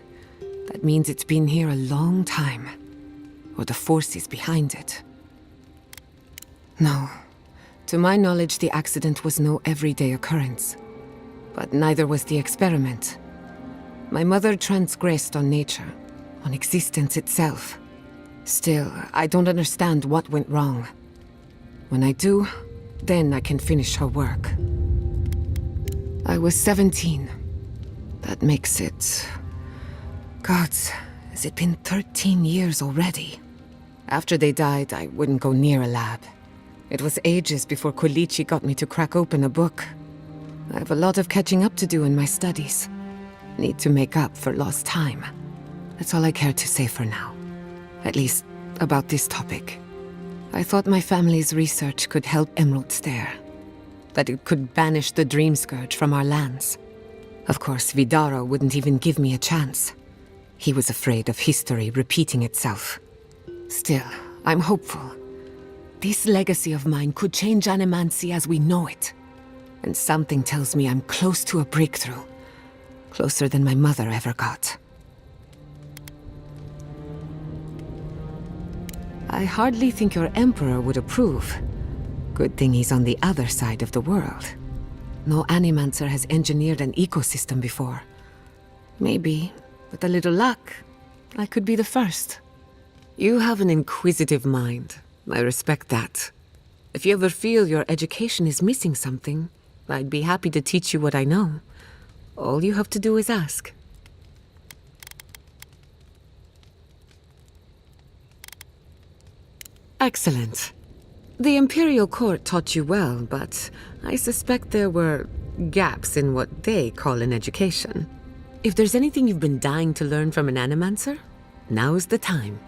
that means it's been here a long time. Or the forces behind it. No. To my knowledge, the accident was no everyday occurrence. But neither was the experiment. My mother transgressed on nature, on existence itself. Still, I don't understand what went wrong. When I do, then I can finish her work. I was 17. That makes it... Gods, has it been 13 years already? After they died, I wouldn't go near a lab. It was ages before Kolichi got me to crack open a book. I have a lot of catching up to do in my studies. Need to make up for lost time. That's all I care to say for now. At least, about this topic. I thought my family's research could help Emerald Stair. That it could banish the Dream Scourge from our lands. Of course, Vidaro wouldn't even give me a chance. He was afraid of history repeating itself. Still, I'm hopeful. This legacy of mine could change animancy as we know it. And something tells me I'm close to a breakthrough. Closer than my mother ever got. I hardly think your Emperor would approve. Good thing he's on the other side of the world. No Animancer has engineered an ecosystem before. Maybe, with a little luck, I could be the first. You have an inquisitive mind. I respect that. If you ever feel your education is missing something, I'd be happy to teach you what I know. All you have to do is ask. Excellent. The Imperial Court taught you well, but I suspect there were gaps in what they call an education. If there's anything you've been dying to learn from an Animancer, now's the time.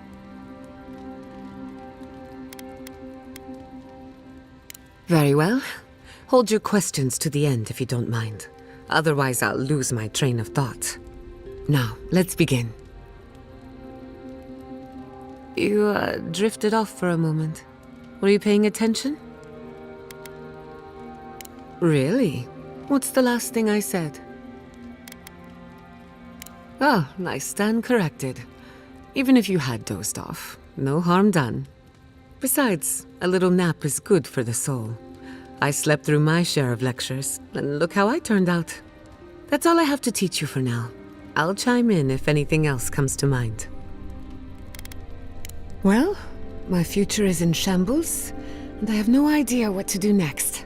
Very well. Hold your questions to the end if you don't mind. Otherwise, I'll lose my train of thought. Now, let's begin. You, drifted off for a moment. Were you paying attention? Really? What's the last thing I said? Oh, I stand corrected. Even if you had dozed off, no harm done. Besides, a little nap is good for the soul. I slept through my share of lectures, and look how I turned out. That's all I have to teach you for now. I'll chime in if anything else comes to mind. Well, my future is in shambles, and I have no idea what to do next.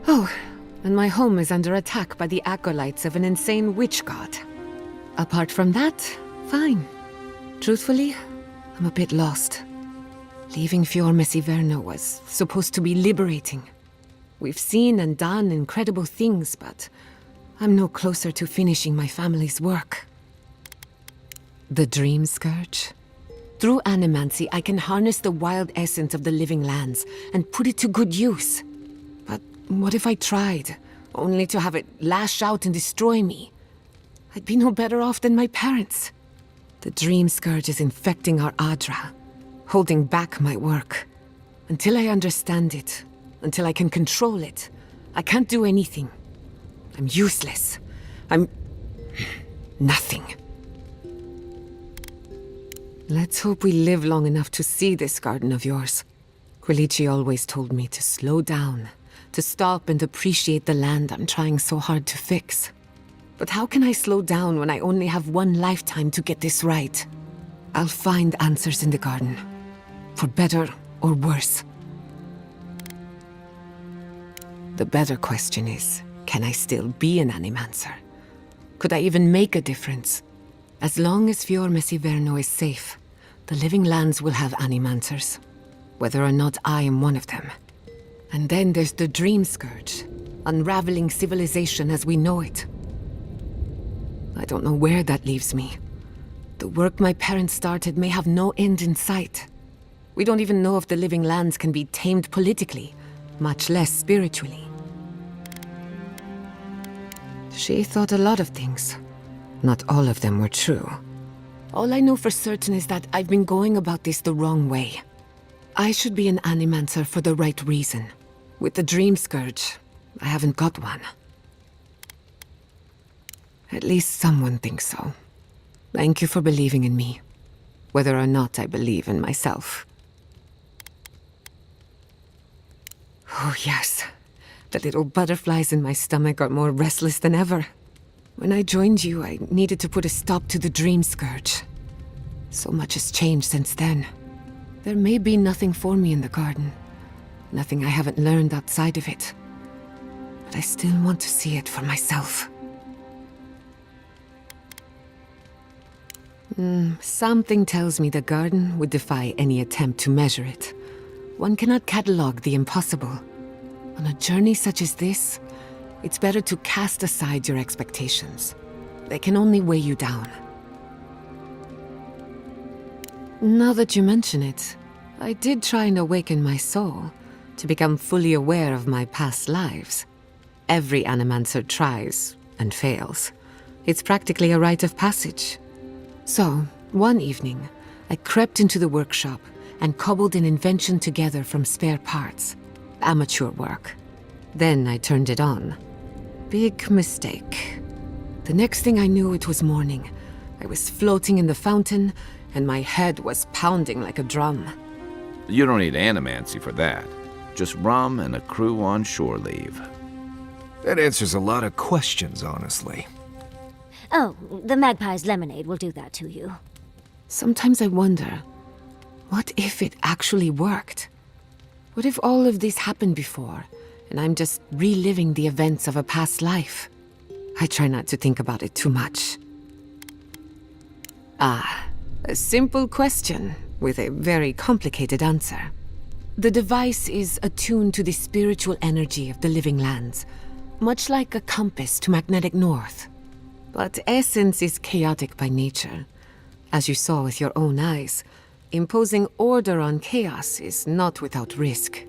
Oh, and my home is under attack by the acolytes of an insane witch god. Apart from that, fine. Truthfully, I'm a bit lost. Leaving Fior Messiverno was supposed to be liberating. We've seen and done incredible things, but I'm no closer to finishing my family's work. The Dream Scourge? Through animancy, I can harness the wild essence of the living lands and put it to good use. But what if I tried, only to have it lash out and destroy me? I'd be no better off than my parents. The Dream Scourge is infecting our Adra, holding back my work. Until I understand it, until I can control it, I can't do anything. I'm useless. I'm nothing. Let's hope we live long enough to see this garden of yours. Quilici always told me to slow down, to stop and appreciate the land I'm trying so hard to fix. But how can I slow down when I only have one lifetime to get this right? I'll find answers in the garden, for better or worse. The better question is, can I still be an animancer? Could I even make a difference? As long as Fior Messiverno is safe, the living lands will have animancers, whether or not I am one of them. And then there's the Dream Scourge, unraveling civilization as we know it. I don't know where that leaves me. The work my parents started may have no end in sight. We don't even know if the living lands can be tamed politically, much less spiritually. She thought a lot of things. Not all of them were true. All I know for certain is that I've been going about this the wrong way. I should be an animancer for the right reason. With the Dream Scourge, I haven't got one. At least someone thinks so. Thank you for believing in me, whether or not I believe in myself. Oh yes, the little butterflies in my stomach got more restless than ever. When I joined you, I needed to put a stop to the Dream Scourge. So much has changed since then. There may be nothing for me in the garden. Nothing I haven't learned outside of it. But I still want to see it for myself. Something tells me the garden would defy any attempt to measure it. One cannot catalog the impossible. On a journey such as this, it's better to cast aside your expectations. They can only weigh you down. Now that you mention it, I did try and awaken my soul to become fully aware of my past lives. Every animancer tries and fails. It's practically a rite of passage. So, one evening, I crept into the workshop and cobbled an invention together from spare parts. Amateur work. Then I turned it on. Big mistake. The next thing I knew, it was morning. I was floating in the fountain, and my head was pounding like a drum. You don't need animancy for that. Just rum and a crew on shore leave. That answers a lot of questions, honestly. Oh, the Magpie's lemonade will do that to you. Sometimes I wonder, what if it actually worked? What if all of this happened before, and I'm just reliving the events of a past life? I try not to think about it too much. Ah, a simple question with a very complicated answer. The device is attuned to the spiritual energy of the living lands, much like a compass to magnetic north. But essence is chaotic by nature. As you saw with your own eyes, imposing order on chaos is not without risk.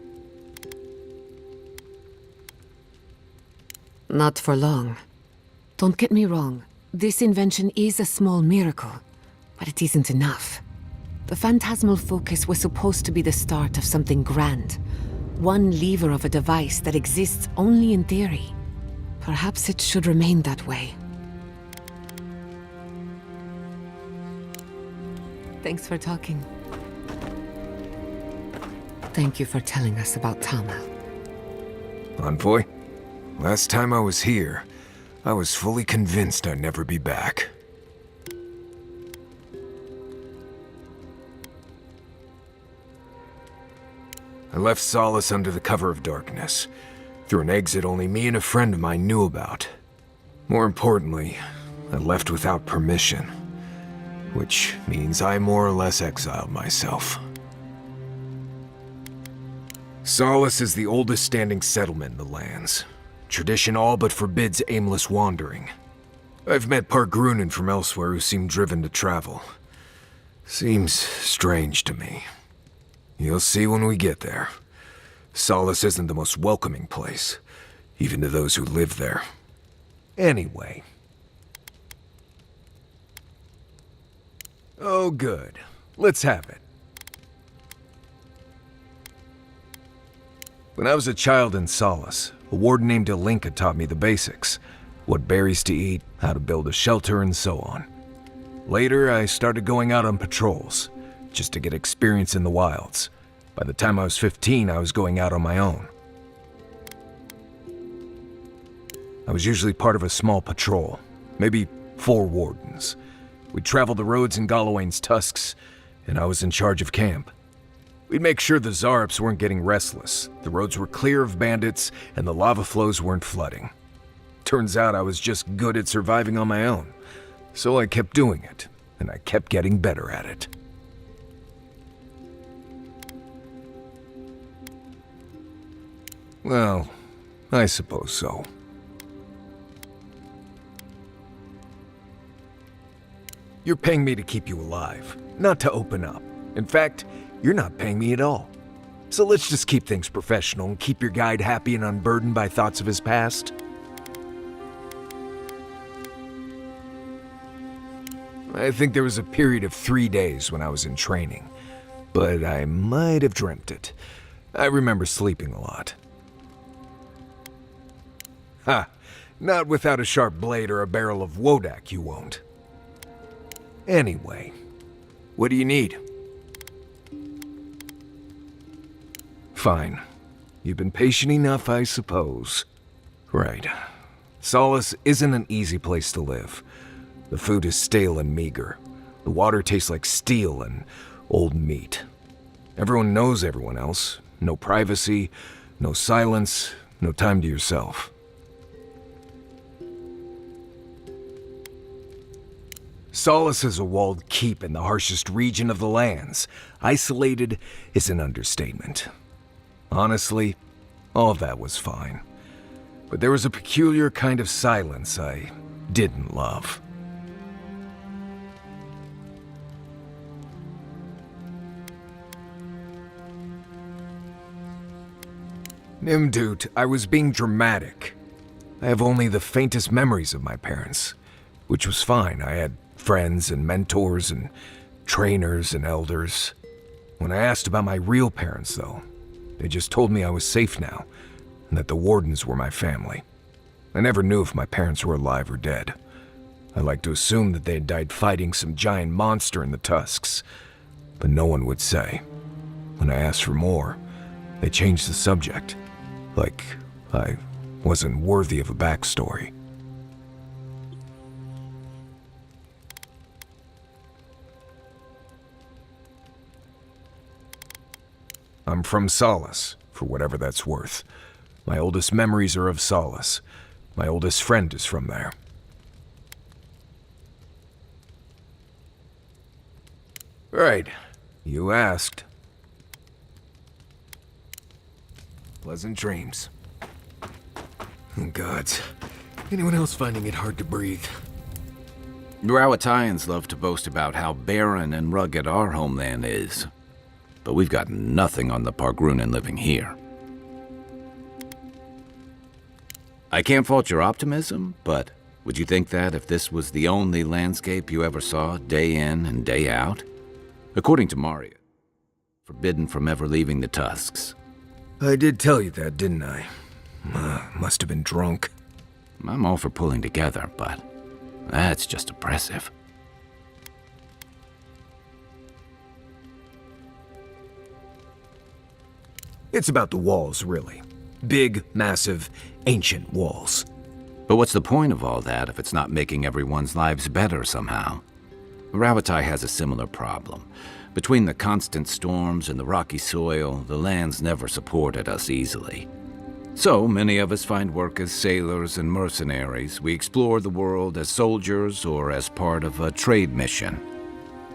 Not for long. Don't get me wrong, this invention is a small miracle, but it isn't enough. The phantasmal focus was supposed to be the start of something grand. One lever of a device that exists only in theory. Perhaps it should remain that way. Thanks for talking. Thank you for telling us about Tama. Envoy, last time I was here, I was fully convinced I'd never be back. I left Solace under the cover of darkness, through an exit only me and a friend of mine knew about. More importantly, I left without permission, which means I more or less exiled myself. Solace is the oldest standing settlement in the lands. Tradition all but forbids aimless wandering. I've met Pargrunen from elsewhere who seem driven to travel. Seems strange to me. You'll see when we get there. Solace isn't the most welcoming place, even to those who live there. Anyway. Oh, good. Let's have it. When I was a child in Solace, a warden named Ilinka taught me the basics. What berries to eat, how to build a shelter, and so on. Later, I started going out on patrols, just to get experience in the wilds. By the time I was 15, I was going out on my own. I was usually part of a small patrol, maybe 4 wardens. We'd travel the roads in Galawain's tusks, and I was in charge of camp. We'd make sure the Zarps weren't getting restless, the roads were clear of bandits, and the lava flows weren't flooding. Turns out I was just good at surviving on my own, so I kept doing it, and I kept getting better at it. Well, I suppose so. You're paying me to keep you alive, not to open up. In fact, you're not paying me at all. So let's just keep things professional and keep your guide happy and unburdened by thoughts of his past. I think there was a period of 3 days when I was in training, but I might have dreamt it. I remember sleeping a lot. Ha! Not without a sharp blade or a barrel of Wodak, you won't. Anyway, what do you need? Fine. You've been patient enough, I suppose. Right. Solace isn't an easy place to live. The food is stale and meager. The water tastes like steel and old meat. Everyone knows everyone else. No privacy, no silence, no time to yourself. Solace is a walled keep in the harshest region of the lands. Isolated is an understatement. Honestly, all of that was fine. But there was a peculiar kind of silence I didn't love. Nimdut, I was being dramatic. I have only the faintest memories of my parents, which was fine. I had friends and mentors and trainers and elders. When I asked about my real parents, though, they just told me I was safe now, and that the wardens were my family. I never knew if my parents were alive or dead. I like to assume that they had died fighting some giant monster in the tusks, but no one would say. When I asked for more, they changed the subject, like I wasn't worthy of a backstory. I'm from Solace, for whatever that's worth. My oldest memories are of Solace. My oldest friend is from there. Right. You asked. Pleasant dreams. Oh, gods. Anyone else finding it hard to breathe? Rawatayans love to boast about how barren and rugged our homeland is. But we've got nothing on the Pargrunen living here. I can't fault your optimism, but would you think that if this was the only landscape you ever saw day in and day out? According to Maria, forbidden from ever leaving the tusks. I did tell you that, didn't I? Must have been drunk. I'm all for pulling together, but that's just oppressive. It's about the walls, really. Big, massive, ancient walls. But what's the point of all that if it's not making everyone's lives better somehow? Rauatai has a similar problem. Between the constant storms and the rocky soil, the lands never supported us easily. So many of us find work as sailors and mercenaries. We explore the world as soldiers or as part of a trade mission.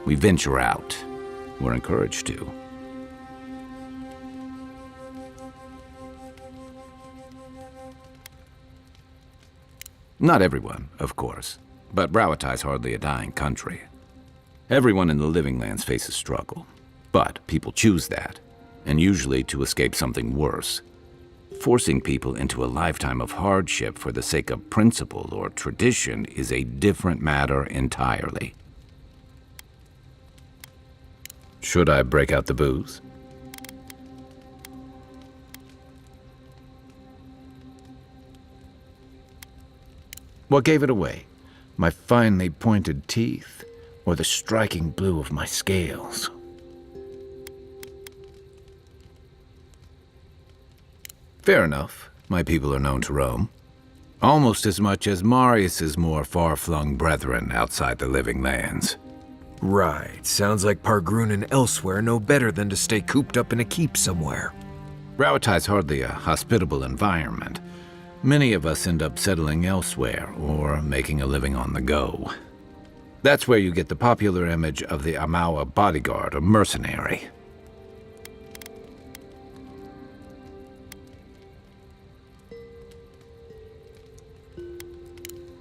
We venture out. We're encouraged to. Not everyone, of course, but Rauatai's hardly a dying country. Everyone in the Living Lands faces struggle, but people choose that, and usually to escape something worse. Forcing people into a lifetime of hardship for the sake of principle or tradition is a different matter entirely. Should I break out the booze? What gave it away? My finely pointed teeth, or the striking blue of my scales? Fair enough. My people are known to roam. Almost as much as Marius's more far-flung brethren outside the Living Lands. Right. Sounds like Pargrun and elsewhere know better than to stay cooped up in a keep somewhere. Rauatai's hardly a hospitable environment. Many of us end up settling elsewhere or making a living on the go. That's where you get the popular image of the Amawa bodyguard or mercenary.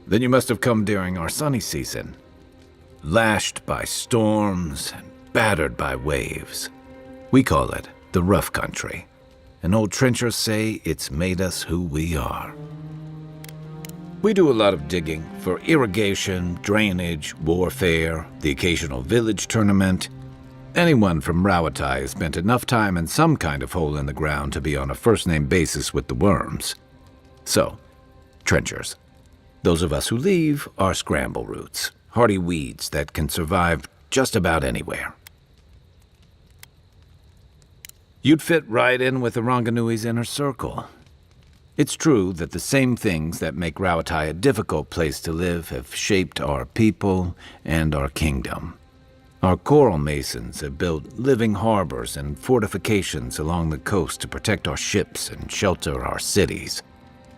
Then you must have come during our sunny season. Lashed by storms and battered by waves. We call it the rough country. And old trenchers say it's made us who we are. We do a lot of digging for irrigation, drainage, warfare, the occasional village tournament. Anyone from Rauatai has spent enough time in some kind of hole in the ground to be on a first-name basis with the worms. So, trenchers. Those of us who leave are scramble roots, hardy weeds that can survive just about anywhere. You'd fit right in with the Ranganui's inner circle. It's true that the same things that make Rauatai a difficult place to live have shaped our people and our kingdom. Our coral masons have built living harbors and fortifications along the coast to protect our ships and shelter our cities.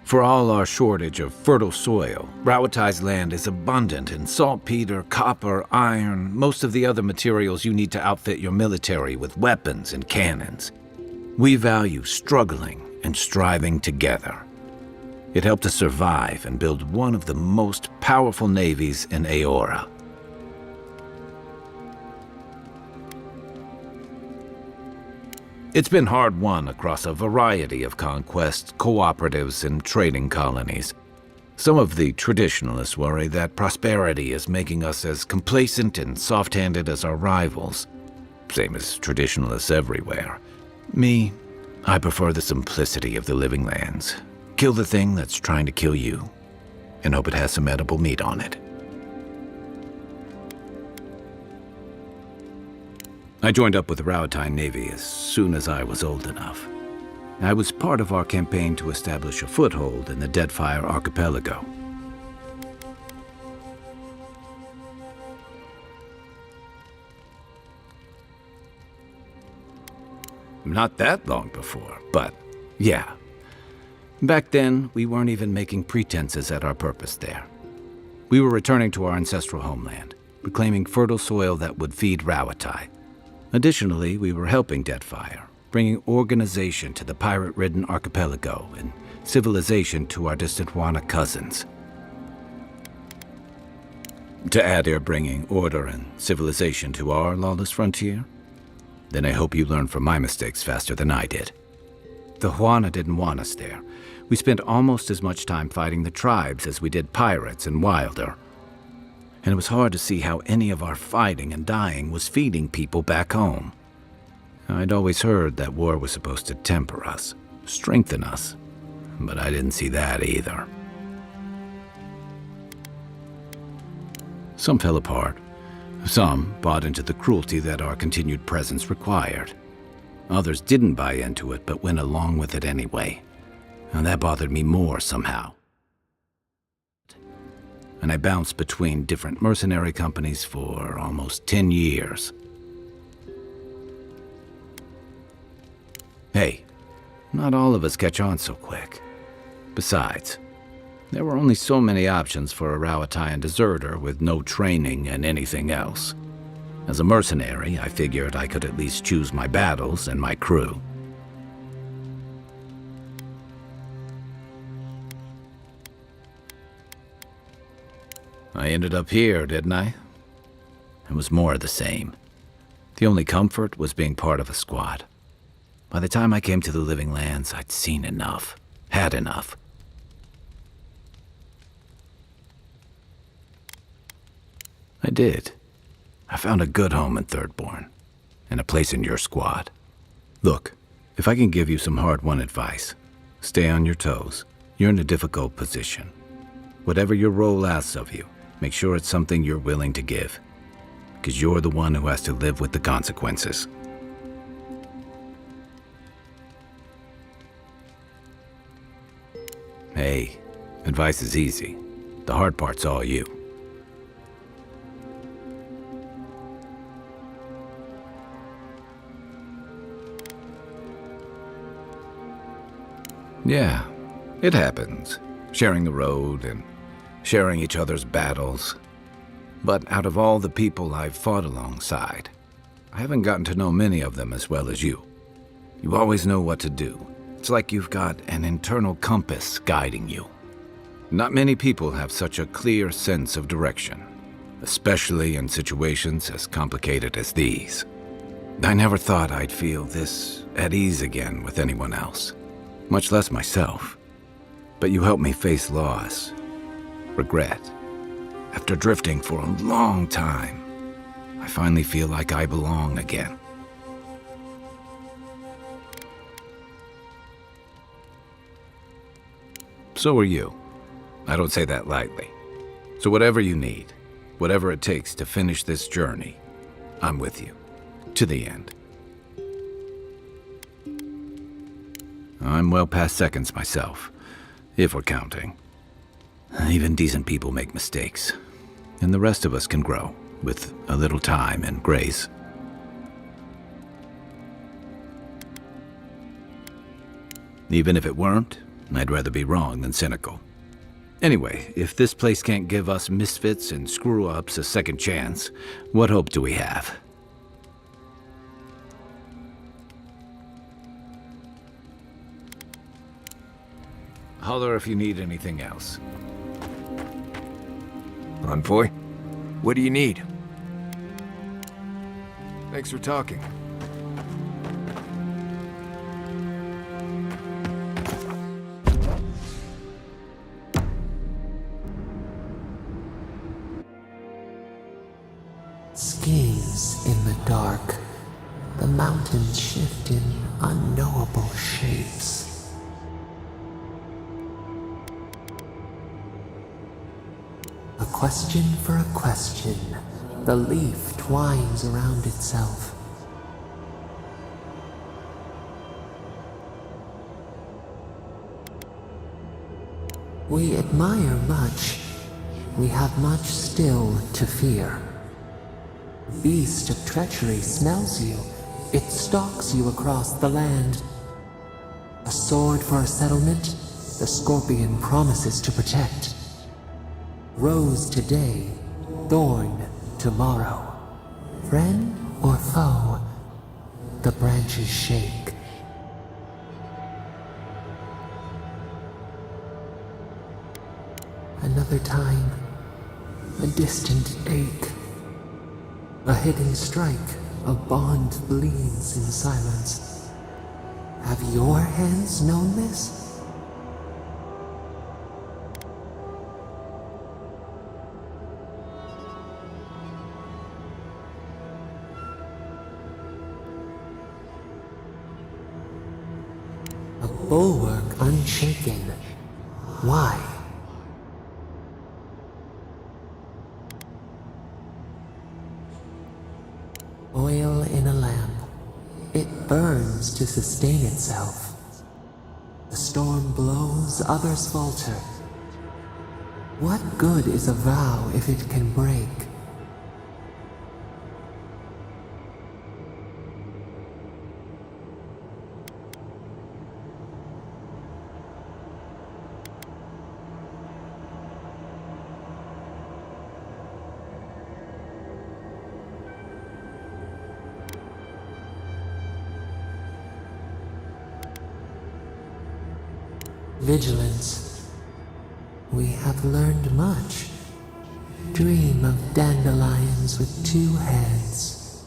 For all our shortage of fertile soil, Rauatai's land is abundant in saltpeter, copper, iron, most of the other materials you need to outfit your military with weapons and cannons. We value struggling and striving together. It helped us survive and build one of the most powerful navies in Aora. It's been hard-won across a variety of conquests, cooperatives, and trading colonies. Some of the traditionalists worry that prosperity is making us as complacent and soft-handed as our rivals. Same as traditionalists everywhere. Me, I prefer the simplicity of the Living Lands. Kill the thing that's trying to kill you, and hope it has some edible meat on it. I joined up with the Rauatai Navy as soon as I was old enough. I was part of our campaign to establish a foothold in the Deadfire Archipelago. Not that long before, but yeah. Back then, we weren't even making pretenses at our purpose there. We were returning to our ancestral homeland, reclaiming fertile soil that would feed Rauatai. Additionally, we were helping Deadfire, bringing organization to the pirate-ridden archipelago and civilization to our distant Huana cousins. To add you're bringing order and civilization to our lawless frontier? Then I hope you learn from my mistakes faster than I did. The Huana didn't want us there. We spent almost as much time fighting the tribes as we did pirates and Wilder. and it was hard to see how any of our fighting and dying was feeding people back home. I'd always heard that war was supposed to temper us, strengthen us, but I didn't see that either. Some fell apart. Some bought into the cruelty that our continued presence required. Others didn't buy into it, but went along with it anyway. And that bothered me more somehow. And I bounced between different mercenary companies for almost 10 years. Hey, not all of us catch on so quick. Besides, there were only so many options for a Rowatayan deserter with no training and anything else. As a mercenary, I figured I could at least choose my battles and my crew. I ended up here, didn't I? It was more of the same. The only comfort was being part of a squad. By the time I came to the Living Lands, I'd seen enough, had enough. I did. I found a good home in Thirdborn, and a place in your squad. Look, if I can give you some hard-won advice, stay on your toes. You're in a difficult position. Whatever your role asks of you, make sure it's something you're willing to give, because you're the one who has to live with the consequences. Hey, advice is easy. The hard part's all you. Yeah, it happens. Sharing the road and sharing each other's battles. But out of all the people I've fought alongside, I haven't gotten to know many of them as well as you. You always know what to do. It's like you've got an internal compass guiding you. Not many people have such a clear sense of direction, especially in situations as complicated as these. I never thought I'd feel this at ease again with anyone else, much less myself. But you helped me face loss, regret. After drifting for a long time, I finally feel like I belong again. So are you. I don't say that lightly. So whatever you need, whatever it takes to finish this journey, I'm with you. To the end. I'm well past seconds myself, if we're counting. Even decent people make mistakes, and the rest of us can grow with a little time and grace. Even if it weren't, I'd rather be wrong than cynical. Anyway, if this place can't give us misfits and screw-ups a second chance, what hope do we have? Holler if you need anything else. Envoy, what do you need? Thanks for talking. Schemes in the dark, the mountains shift in unknowable shapes. A question for a question, the leaf twines around itself. We admire much, we have much still to fear. Beast of treachery smells you, it stalks you across the land. A sword for a settlement, the scorpion promises to protect. Rose today, thorn tomorrow. Friend or foe, the branches shake. Another time, a distant ache. A hidden strike, a bond bleeds in silence. Have your hands known this? bulwark unshaken. Why? Oil in a lamp. It burns to sustain itself. The storm blows, others falter. What good is a vow if it can break? Vigilance. We have learned much. Dream of dandelions with two heads.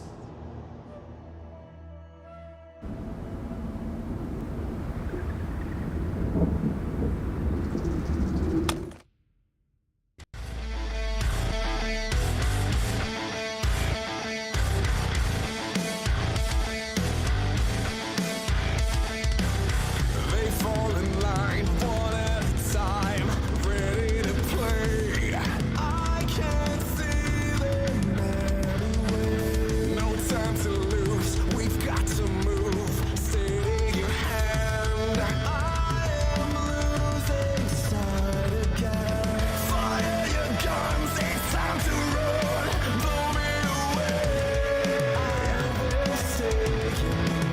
They fall in line one at a time, ready to play. I can't see them anyway. No time to lose, we've got to move. Steady your hand. I am losing sight again. Fire your guns, it's time to run. Blow me away. I am forsaken.